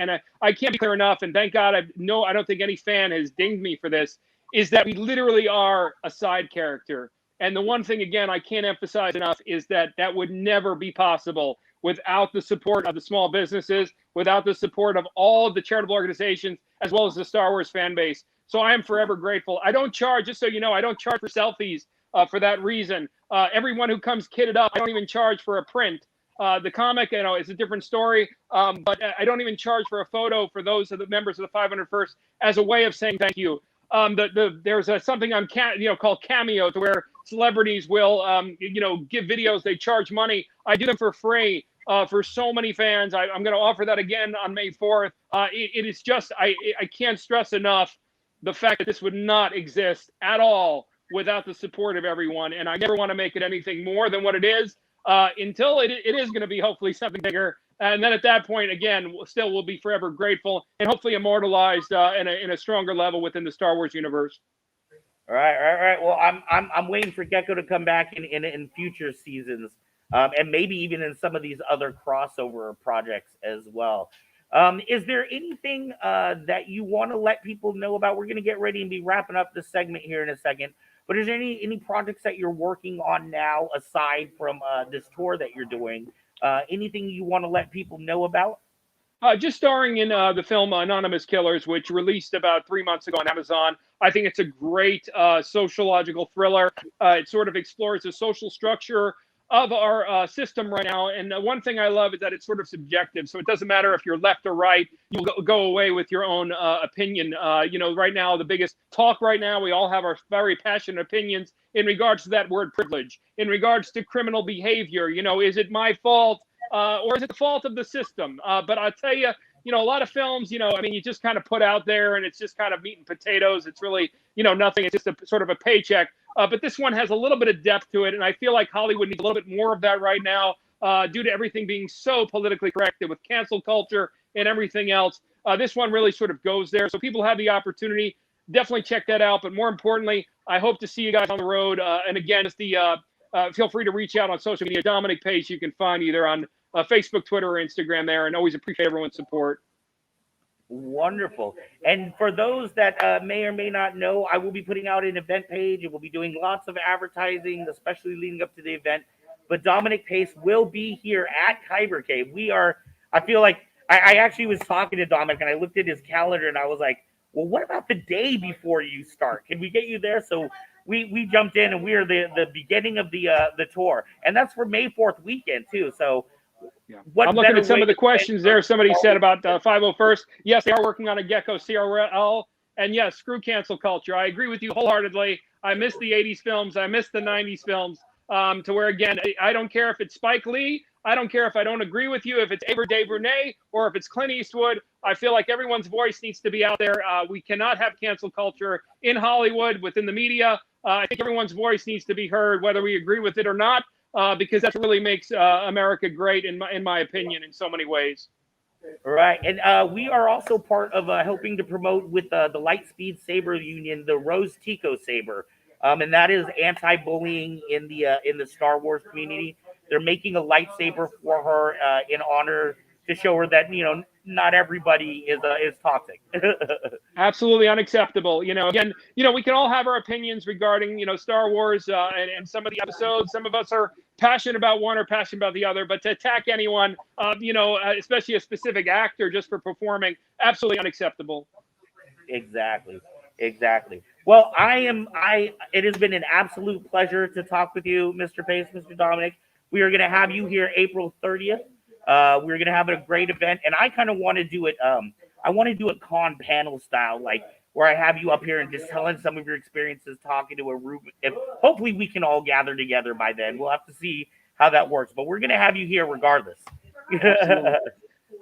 I can't be clear enough, and thank God I don't think any fan has dinged me for this, is that we literally are a side character. And the one thing, again, I can't emphasize enough is that would never be possible without the support of the small businesses, without the support of all of the charitable organizations, as well as the Star Wars fan base. So I am forever grateful. I don't charge, just so you know, I don't charge for selfies for that reason. Everyone who comes kitted up, I don't even charge for a print. The comic, is a different story, but I don't even charge for a photo for those of the members of the 501st as a way of saying thank you. There's something on called Cameo, to where celebrities will, give videos. They charge money. I do them for free for so many fans. I'm going to offer that again on May 4th. It is just, I can't stress enough the fact that this would not exist at all without the support of everyone. And I never want to make it anything more than what it is until it is going to be hopefully something bigger. And then at that point, again, we'll be forever grateful and hopefully immortalized in a stronger level within the Star Wars universe. All right. Well, I'm waiting for Gecko to come back in future seasons, and maybe even in some of these other crossover projects as well. Is there anything that you want to let people know about? We're going to get ready and be wrapping up this segment here in a second. But is there any projects that you're working on now aside from this tour that you're doing? Anything you want to let people know about? Just starring in the film Anonymous Killers, which released about 3 months ago on Amazon. I think it's a great sociological thriller. It sort of explores the social structure of our system right now. And one thing I love is that it's sort of subjective. So it doesn't matter if you're left or right. You'll go away with your own opinion. Right now, the biggest talk right now, we all have our very passionate opinions in regards to that word privilege, in regards to criminal behavior. Is it my fault? Or is it the fault of the system? But I'll tell you, a lot of films, you just kind of put out there and it's just kind of meat and potatoes. It's really, nothing. It's just a sort of a paycheck. But this one has a little bit of depth to it. And I feel like Hollywood needs a little bit more of that right now due to everything being so politically correct with cancel culture and everything else. This one really sort of goes there. So people have the opportunity. Definitely check that out. But more importantly, I hope to see you guys on the road. And again, it's feel free to reach out on social media. Dominic Pace, you can find either on Facebook, Twitter, or Instagram there, and always appreciate everyone's support. Wonderful. And for those that may or may not know, I will be putting out an event page and we'll be doing lots of advertising, especially leading up to the event. But Dominic Pace will be here at Kyber Cave. I feel like I actually was talking to Dominic and I looked at his calendar and I was like, well, what about the day before you start? Can we get you there? So we jumped in and we are the beginning of the tour. And that's for May 4th weekend too. So yeah. I'm looking at some of the questions there. Somebody said about 501st. Yes, they are working on a Gecko CRL. And yes, screw cancel culture. I agree with you wholeheartedly. I miss the 80s films. I miss the 90s films to where, again, I don't care if it's Spike Lee. I don't care if I don't agree with you, if it's Ava DuVernay or if it's Clint Eastwood. I feel like everyone's voice needs to be out there. We cannot have cancel culture in Hollywood, within the media. I think everyone's voice needs to be heard, whether we agree with it or not. Because that really makes America great, in my opinion, in so many ways. Right, and we are also part of helping to promote with the Lightspeed Saber Union, the Rose Tico Saber, and that is anti-bullying in the Star Wars community. They're making a lightsaber for her in honor to show her that not everybody is toxic. Absolutely unacceptable. Again, we can all have our opinions regarding, Star Wars and some of the episodes. Some of us are passionate about one or passionate about the other, but to attack anyone, especially a specific actor just for performing, absolutely unacceptable. Exactly. Well, it has been an absolute pleasure to talk with you, Mr. Pace, Mr. Dominic. We are going to have you here April 30th. We're going to have a great event, and I kind of want to do it. I want to do it con panel style, like where I have you up here and just telling some of your experiences, talking to a room. And hopefully we can all gather together by then. We'll have to see how that works, but we're going to have you here regardless.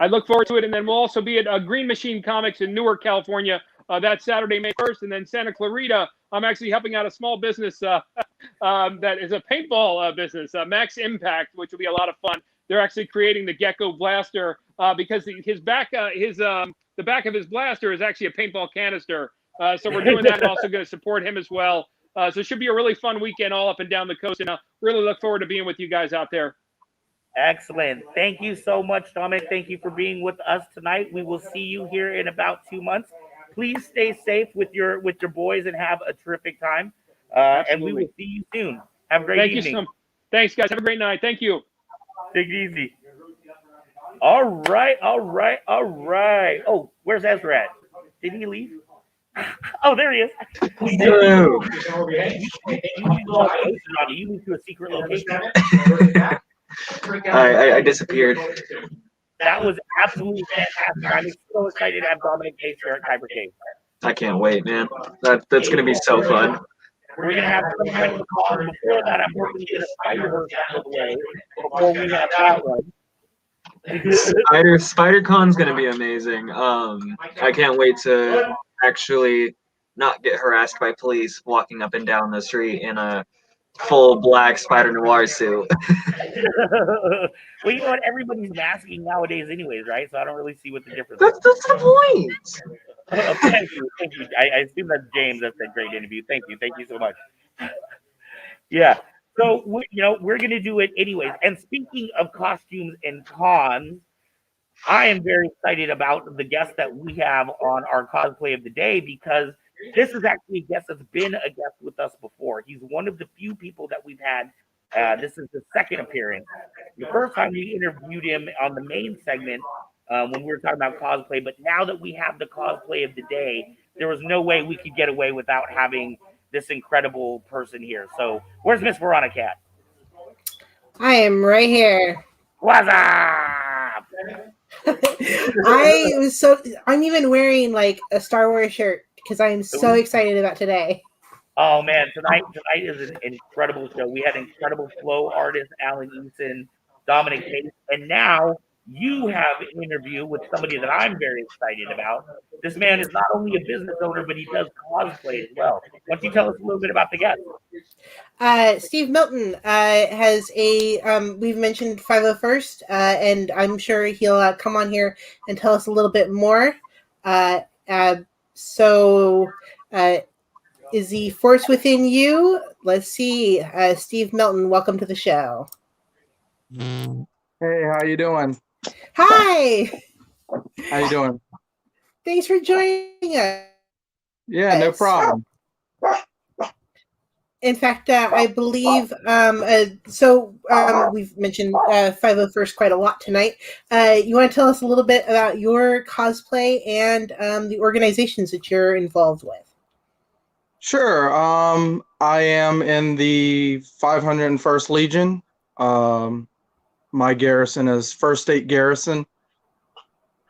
I look forward to it, and then we'll also be at Green Machine Comics in Newark, California. That's Saturday, May 1st, and then Santa Clarita. I'm actually helping out a small business that is a paintball business, Max Impact, which will be a lot of fun. They're actually creating the Gecko blaster because the back of his blaster is actually a paintball canister. So we're doing that and also going to support him as well. So it should be a really fun weekend all up and down the coast. And I really look forward to being with you guys out there. Excellent. Thank you so much, Dominic. Thank you for being with us tonight. We will see you here in about 2 months. Please stay safe with your boys and have a terrific time. And we will see you soon. Have a great evening. Thanks, guys. Have a great night. Thank you. Take it easy. All right. Oh, where's Ezra at? Did he leave? Oh, there he is. No. You moved to a secret location. I disappeared. That was absolutely fantastic. I'm so excited to have Dominic Pace here at Kyber Cave. I can't wait, man. That's going to be so fun. We're gonna have some kind of a con. Before that, I'm hoping to get a Spider-Verse out of the way before we have that one. SpiderCon's gonna be amazing. I can't wait to actually not get harassed by police walking up and down the street in a full black Spider Noir suit. Well, you know what? Everybody's masking nowadays, anyways, right? So I don't really see what the difference That's is. the point. Thank you, thank you. I assume that's James. That's a great interview. Thank you so much. Yeah. So we're gonna do it anyways. And speaking of costumes and cons, I am very excited about the guest that we have on our cosplay of the day because this is actually a guest that's been a guest with us before. He's one of the few people that we've had. This is the second appearance. The first time we interviewed him on the main segment when we were talking about cosplay, but now that we have the cosplay of the day, there was no way we could get away without having this incredible person here. So where's Miss Veronica? I am right here. What's up? I'm even wearing like a Star Wars shirt because I am so excited about today. Oh man, tonight is an incredible show. We had incredible flow artist Alan Eason, Dominic, and now you have an interview with somebody that I'm very excited about. This man is not only a business owner, but he does cosplay as well. Why don't you tell us a little bit about the guest? Steve Melton has we've mentioned 501st, and I'm sure he'll come on here and tell us a little bit more. Is the force within you? Let's see. Steve Melton, welcome to the show. Hey, how you doing? Hi. How you doing? Thanks for joining us. Yeah, no problem. In fact, I believe we've mentioned 501st quite a lot tonight. You want to tell us a little bit about your cosplay and the organizations that you're involved with? Sure. I am in the 501st Legion. My garrison is First State Garrison.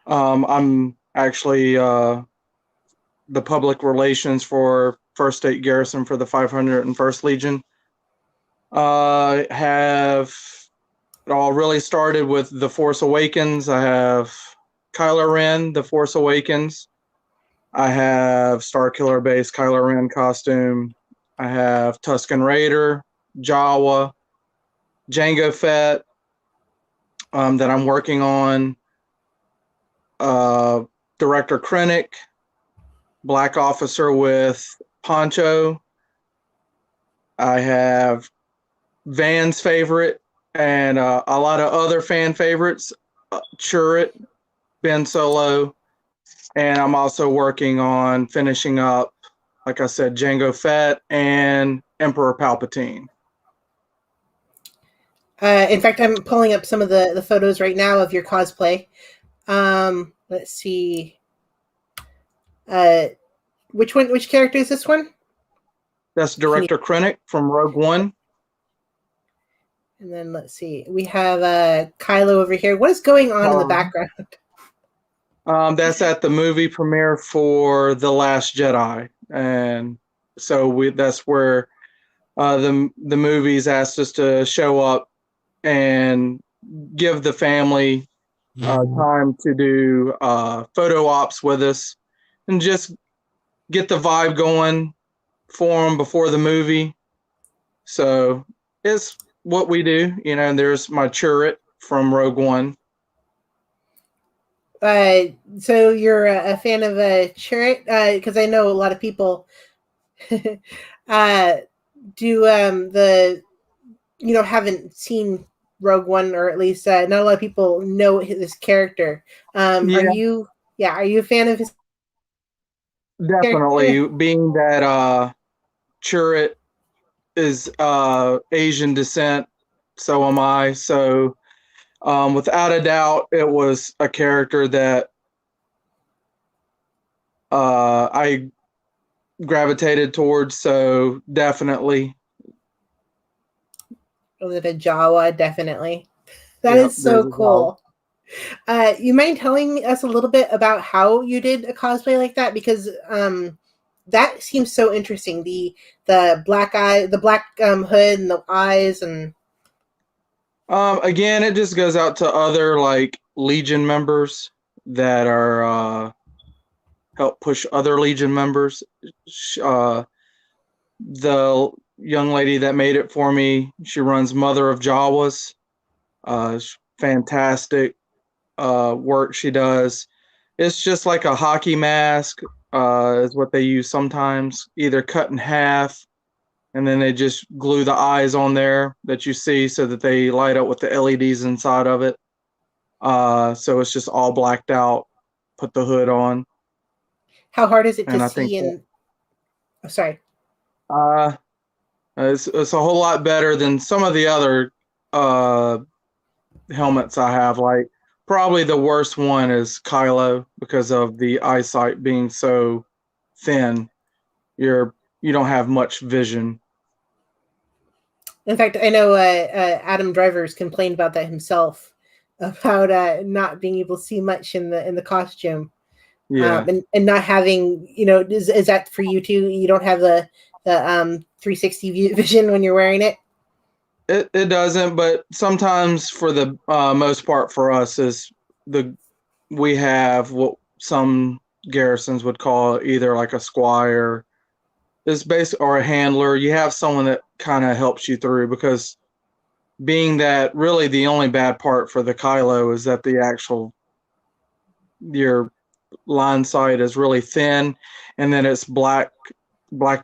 I'm actually the public relations for First State Garrison for the 501st Legion. It all really started with The Force Awakens. I have Kylo Ren, The Force Awakens. I have Starkiller Base Kylo Ren costume. I have Tusken Raider, Jawa, Jango Fett that I'm working on. Director Krennic, Black Officer with Poncho. I have Van's favorite and a lot of other fan favorites, Churrit, Ben Solo. And I'm also working on finishing up, like I said, Jango Fett and Emperor Palpatine. In fact, I'm pulling up some of the photos right now of your cosplay. Let's see. Which character is this one? That's Director Krennic from Rogue One. And then let's see. We have Kylo over here. What is going on in the background? That's at the movie premiere for The Last Jedi, and so that's where the movies asked us to show up and give the family time to do photo ops with us and just get the vibe going for them before the movie. So it's what we do, and there's my turret from Rogue One. So you're a fan of Churrit? Because I know a lot of people do haven't seen Rogue One, or at least not a lot of people know this character. Are you a fan of his? Definitely, character? being that Churrit is Asian descent, so am I. So without a doubt, it was a character that I gravitated towards. So definitely. With a Jawa, definitely. That is so cool. You mind telling us a little bit about how you did a cosplay like that? Because that seems so interesting. The black eye, the black hood and the eyes, and Again, it just goes out to other like Legion members that are help push other Legion members. The young lady that made it for me, she runs Mother of Jawas. Fantastic work she does. It's just like a hockey mask, is what they use sometimes, either cut in half and then they just glue the eyes on there that you see so that they light up with the LEDs inside of it. So it's just all blacked out. Put the hood on. how hard is it And to I think see? And oh, sorry. It's a whole lot better than some of the other helmets I have. Like probably the worst one is Kylo because of the eyesight being so thin. You don't have much vision. In fact, I know Adam Driver's complained about that himself, about not being able to see much in the costume. Yeah. And not having, is that for you too? You don't have the 360 vision when you're wearing it? It doesn't, but sometimes for the most part for us we have what some garrisons would call either like a squire, is or a handler. You have someone that kind of helps you through, because being that really the only bad part for the Kylo is that your line sight is really thin, and then it's blacked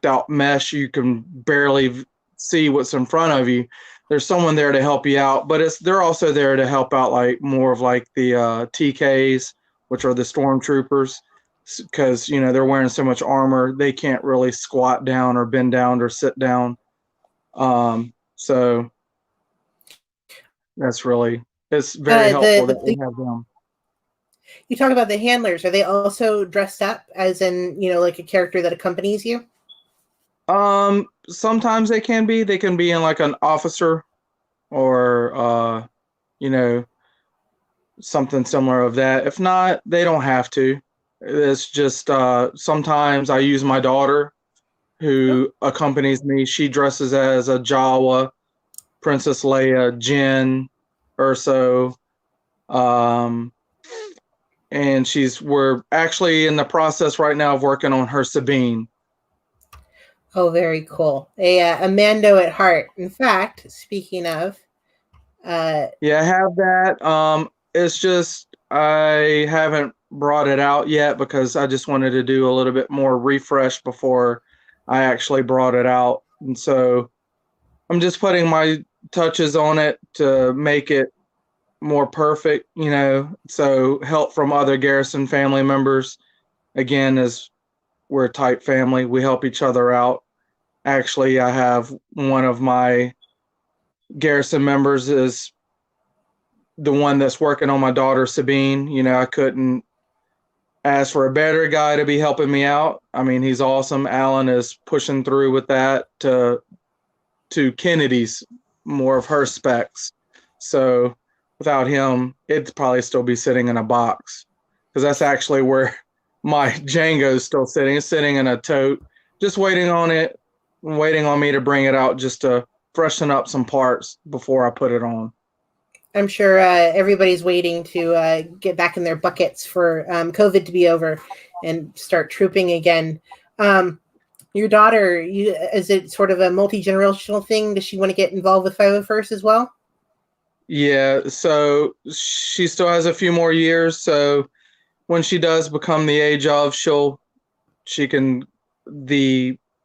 out mesh. You can barely see what's in front of you. There's someone there to help you out, but they're also there to help out like more of like the TKs, which are the stormtroopers, because they're wearing so much armor they can't really squat down or bend down or sit down. So it's very helpful that we have them. You talk about the handlers. Are they also dressed up as in, like a character that accompanies you? Sometimes they can be in like an officer or something similar of that. If not, they don't have to. It's just sometimes I use my daughter who accompanies me. She dresses as a Jawa, Princess Leia, Jin, Urso, and we're actually in the process right now of working on her Sabine. Oh, very cool. A Mando at heart. In fact, speaking of, yeah, I have that. It's just I haven't brought it out yet because I just wanted to do a little bit more refresh before I actually brought it out, and so I'm just putting my touches on it to make it more perfect. So help from other Garrison family members. Again, as we're a tight family, we help each other out. Actually, I have one of my Garrison members is the one that's working on my daughter Sabine. I couldn't ask for a better guy to be helping me out. I mean, he's awesome. Alan is pushing through with that to Kennedy's more of her specs. So without him, it'd probably still be sitting in a box, because that's actually where my Django is still sitting. It's sitting in a tote, just waiting on me to bring it out, just to freshen up some parts before I put it on. I'm sure everybody's waiting to get back in their buckets for COVID to be over and start trooping again. Your daughter, is it sort of a multi-generational thing? Does she want to get involved with 501st as well? Yeah, so she still has a few more years. So when she does become the age of,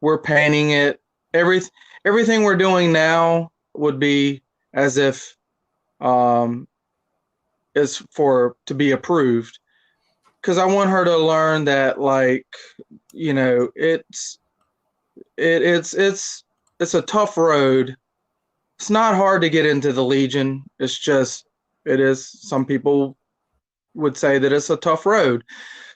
we're painting it. Everything we're doing now would be as if is to be approved, because I want her to learn that, like, it's a tough road. It's not hard to get into the Legion. It's just, some people would say that it's a tough road.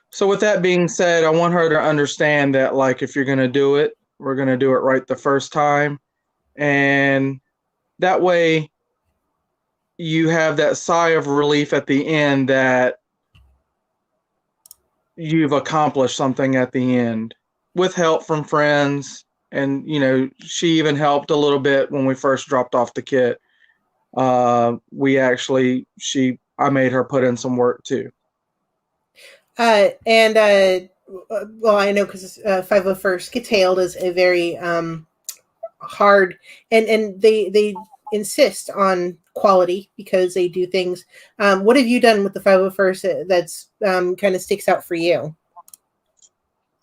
So with that being said, I want her to understand that, like, if you're going to do it, we're going to do it right the first time. And that way you have that sigh of relief at the end that you've accomplished something at the end. with help from friends, and you know, she even helped a little bit when we first dropped off the kit. I made her put in some work too. Well, I know because 501st Skitailed is a very hard, and they insist on quality because they do things. What have you done with the 501st that's kind of sticks out for you?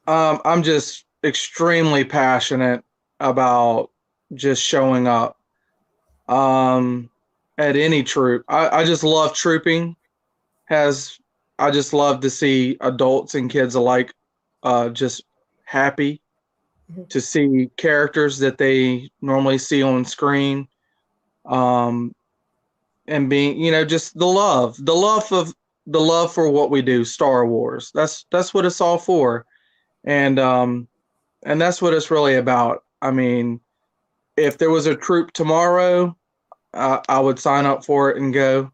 I'm just extremely passionate about just showing up at any troop. I just love trooping. I just love to see adults and kids alike just happy to see characters that they normally see on screen, and being, you know, just the love for what we do, Star Wars. That's what it's all for, and that's what it's really about. I mean, if there was a troop tomorrow, I would sign up for it and go.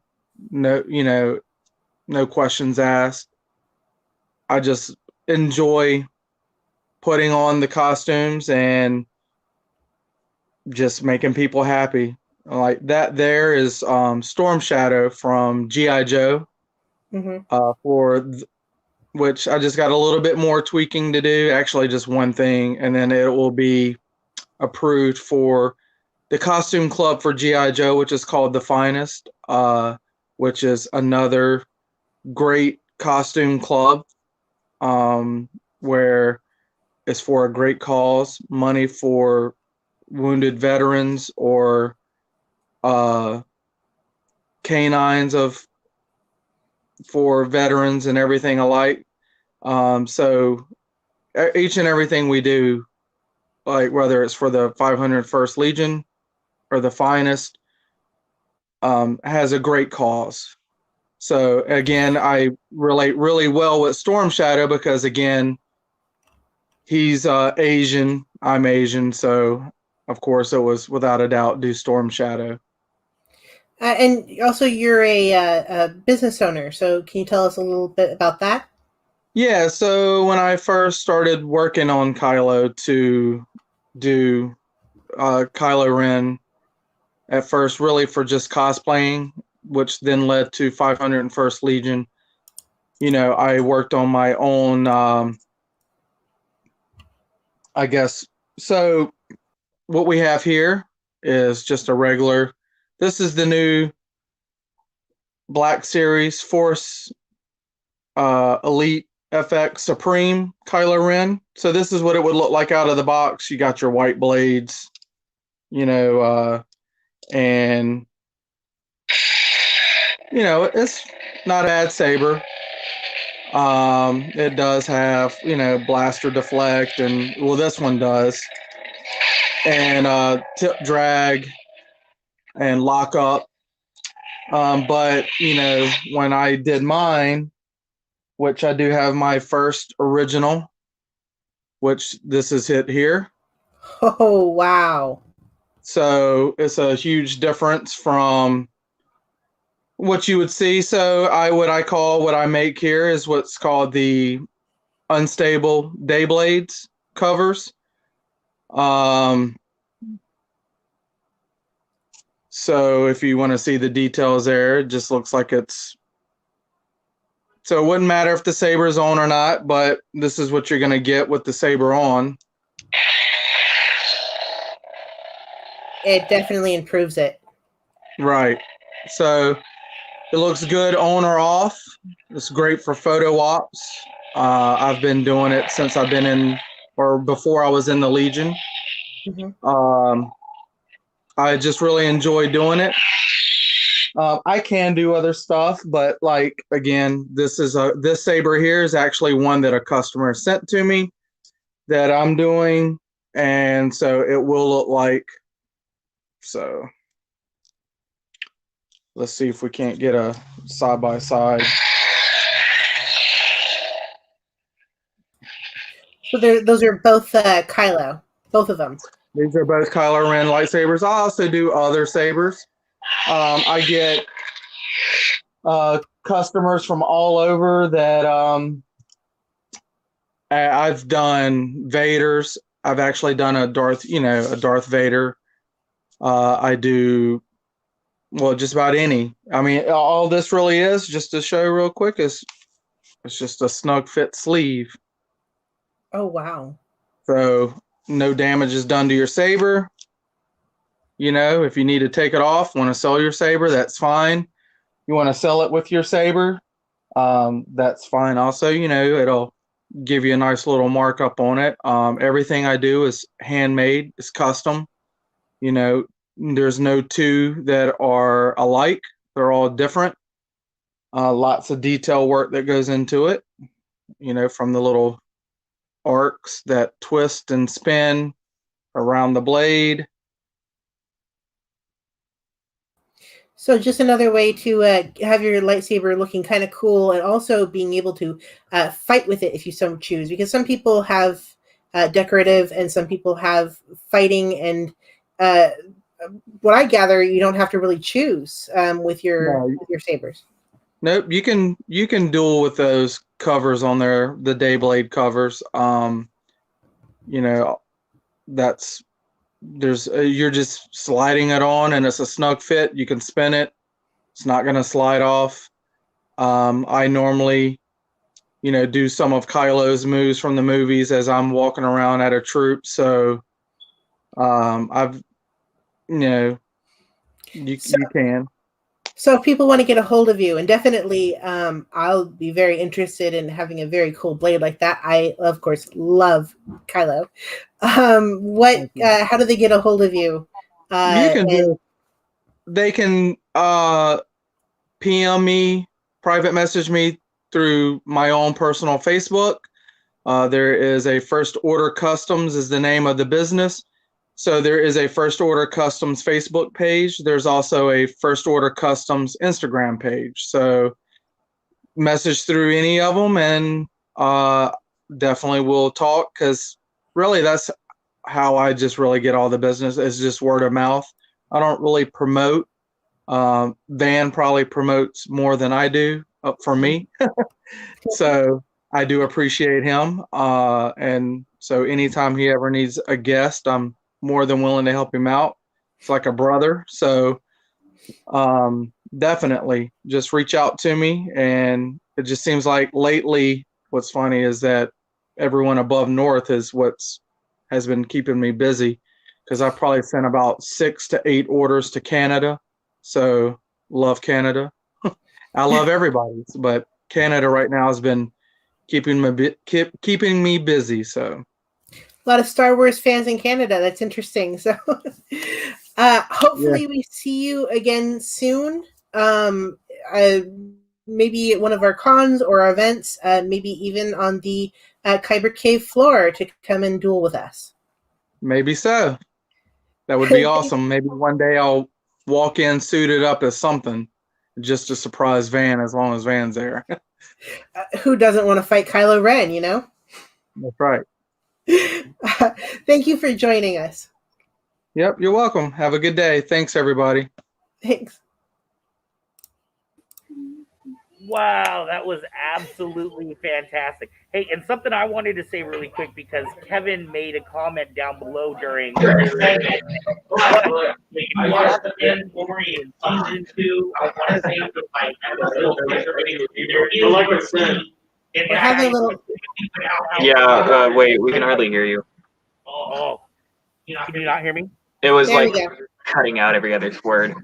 No, you know, no questions asked. I just enjoy putting on the costumes and just making people happy. Like that, there is Storm Shadow from G.I. Joe, which I just got a little bit more tweaking to do. Actually, just one thing, and then it will be approved for the costume club for G.I. Joe, which is called The Finest, which is another great costume club, where it's for a great cause, money for wounded veterans or canines for veterans and everything alike. So each and everything we do, like whether it's for the 501st Legion or the Finest, has a great cause. So again, I relate really well with Storm Shadow because again, he's Asian, I'm Asian, so of course it was without a doubt do Storm Shadow. And also, you're a business owner, so can you tell us a little bit about that? Yeah, so when I first started working on Kylo to do Kylo Ren, at first really for just cosplaying, which then led to 501st Legion, you know, I worked on my own, I guess. So what we have here is just a regular, this is the new Black Series Force Elite FX Supreme Kylo Ren. So this is what it would look like out of the box. You got your white blades, you know, and you know, it's not a bad saber. It does have, you know, blaster deflect, and well, this one does, and tip drag and lock up. But you know, when I did mine, which I do have my first original, which this is it here. Oh, wow. So it's a huge difference from what you would see. So what I make here is what's called the unstable day blades covers. So if you want to see the details there, it just looks like it's, so it wouldn't matter if the saber is on or not, but this is what you're going to get with the saber on. It definitely improves it. Right. So it looks good on or off. It's great for photo ops. I've been doing it since I've been in, or before I was in the Legion. I just really enjoy doing it. I can do other stuff, but like, again, this saber here is actually one that a customer sent to me that I'm doing. And so it will look like, so let's see if we can't get a side by side. So those are both Kylo, both of them. These are both Kylo Ren lightsabers. I also do other sabers. I get customers from all over that I've done Vaders. I've actually done a Darth Vader. I do, well, just about any. I mean, all this really is, just to show real quick, is it's just a snug fit sleeve. Oh, wow. So no damage is done to your saber. You know, if you need to take it off, want to sell your saber, that's fine. You want to sell it with your saber, that's fine also. You know, it'll give you a nice little markup on it. Everything I do is handmade, it's custom. You know, there's no two that are alike. They're all different. Lots of detail work that goes into it, you know, from the little arcs that twist and spin around the blade. So just another way to have your lightsaber looking kind of cool, and also being able to fight with it if you so choose. Because some people have decorative, and some people have fighting. And what I gather, you don't have to really choose with your sabers. Nope, you can duel with those covers on there, the Dayblade covers. You know, you're just sliding it on, and it's a snug fit. You can spin it. It's not going to slide off. I normally, you know, do some of Kylo's moves from the movies as I'm walking around at a troop. So, I've, you know, you can. So if people want to get a hold of you, and definitely I'll be very interested in having a very cool blade like that. I, of course, love Kylo. How do they get a hold of you? They can PM me, private message me through my own personal Facebook. There is a First Order Customs is the name of the business. So there is a First Order Customs Facebook page. There's also a First Order Customs Instagram page. So message through any of them, and definitely we'll talk, because really that's how I just really get all the business, is just word of mouth. I don't really promote. Van probably promotes more than I do for me. So I do appreciate him. And so anytime he ever needs a guest, I'm more than willing to help him out. It's like a brother. So definitely just reach out to me. And it just seems like lately, what's funny is that everyone above north is has been keeping me busy, because I probably sent about 6 to 8 orders to Canada. So love Canada. I love everybody, but Canada right now has been keeping me busy. So a lot of Star Wars fans in Canada. That's interesting. So hopefully we see you again soon. Maybe at one of our cons or our events, maybe even on the Kyber Cave floor to come and duel with us. Maybe so. That would be awesome. Maybe one day I'll walk in suited up as something, just to surprise Van, as long as Van's there. Who doesn't want to fight Kylo Ren, you know? That's right. Thank you for joining us. Yep, you're welcome. Have a good day. Thanks, everybody. Thanks. Wow, that was absolutely fantastic. Hey, and something I wanted to say really quick, because Kevin made a comment down below during season 2. I want to say Yeah, wait, we can hardly hear you. Oh, can you not hear me? It was like cutting out every other word.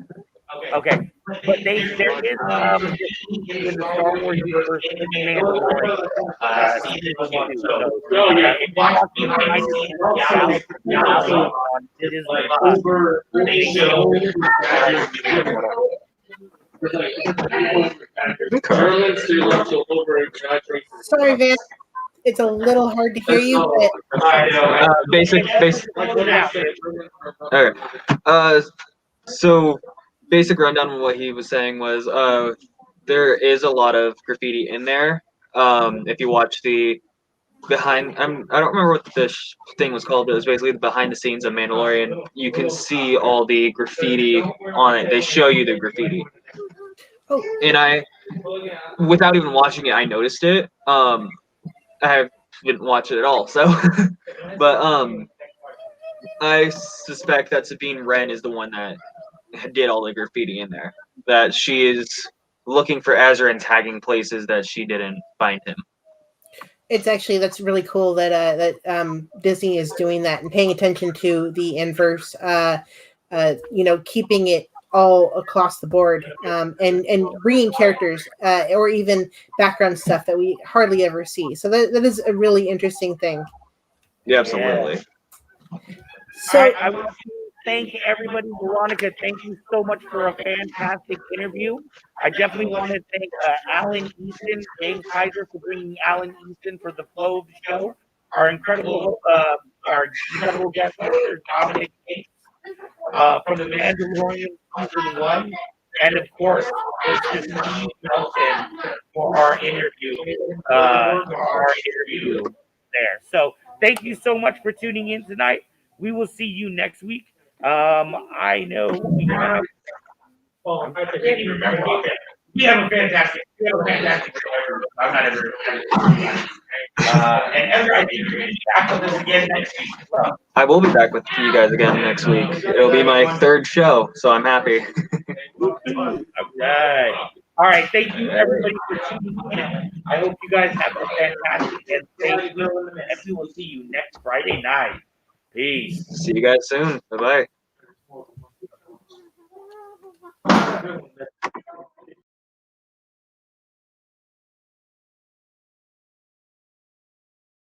Okay, but there is in the Star Wars universe in Mandalorian season 2. So it is over. Sorry, Van. It's a little hard to hear you, but Basic. Okay. So basic rundown of what he was saying was there is a lot of graffiti in there. If you watch the behind, I don't remember what this thing was called, but it was basically the behind the scenes of Mandalorian. You can see all the graffiti on it. They show you the graffiti. And without even watching it, I noticed it. I have didn't watch it at all. So, but I suspect that Sabine Wren is the one that did all the graffiti in there. That she is looking for Ezra and tagging places that she didn't find him. It's actually that's really cool that Disney is doing that and paying attention to the inverse. Keeping it all across the board, and bringing characters or even background stuff that we hardly ever see. So that is a really interesting thing. Yeah, absolutely. So I want to thank everybody. Veronica, thank you so much for a fantastic interview. I definitely want to thank Alan Eason, James Heiser for bringing Alan Eason for the flow of the show. Our incredible guest, Mr. Dominic from the Mandalorian Season 1. And of course, Mr. Steve Melton for our interview. There. So thank you so much for tuning in tonight. We will see you next week. I know we have. Well, I can't even remember. We have a fantastic show. I'm not ever. And Ezra, I think you're going to be back with us again next week as well. I will be back with you guys again next week. It'll be my third show, so I'm happy. Okay. All right. Thank you, everybody, for tuning in. I hope you guys have a fantastic and safe week, and we will see you next Friday night. Peace. See you guys soon. Bye bye.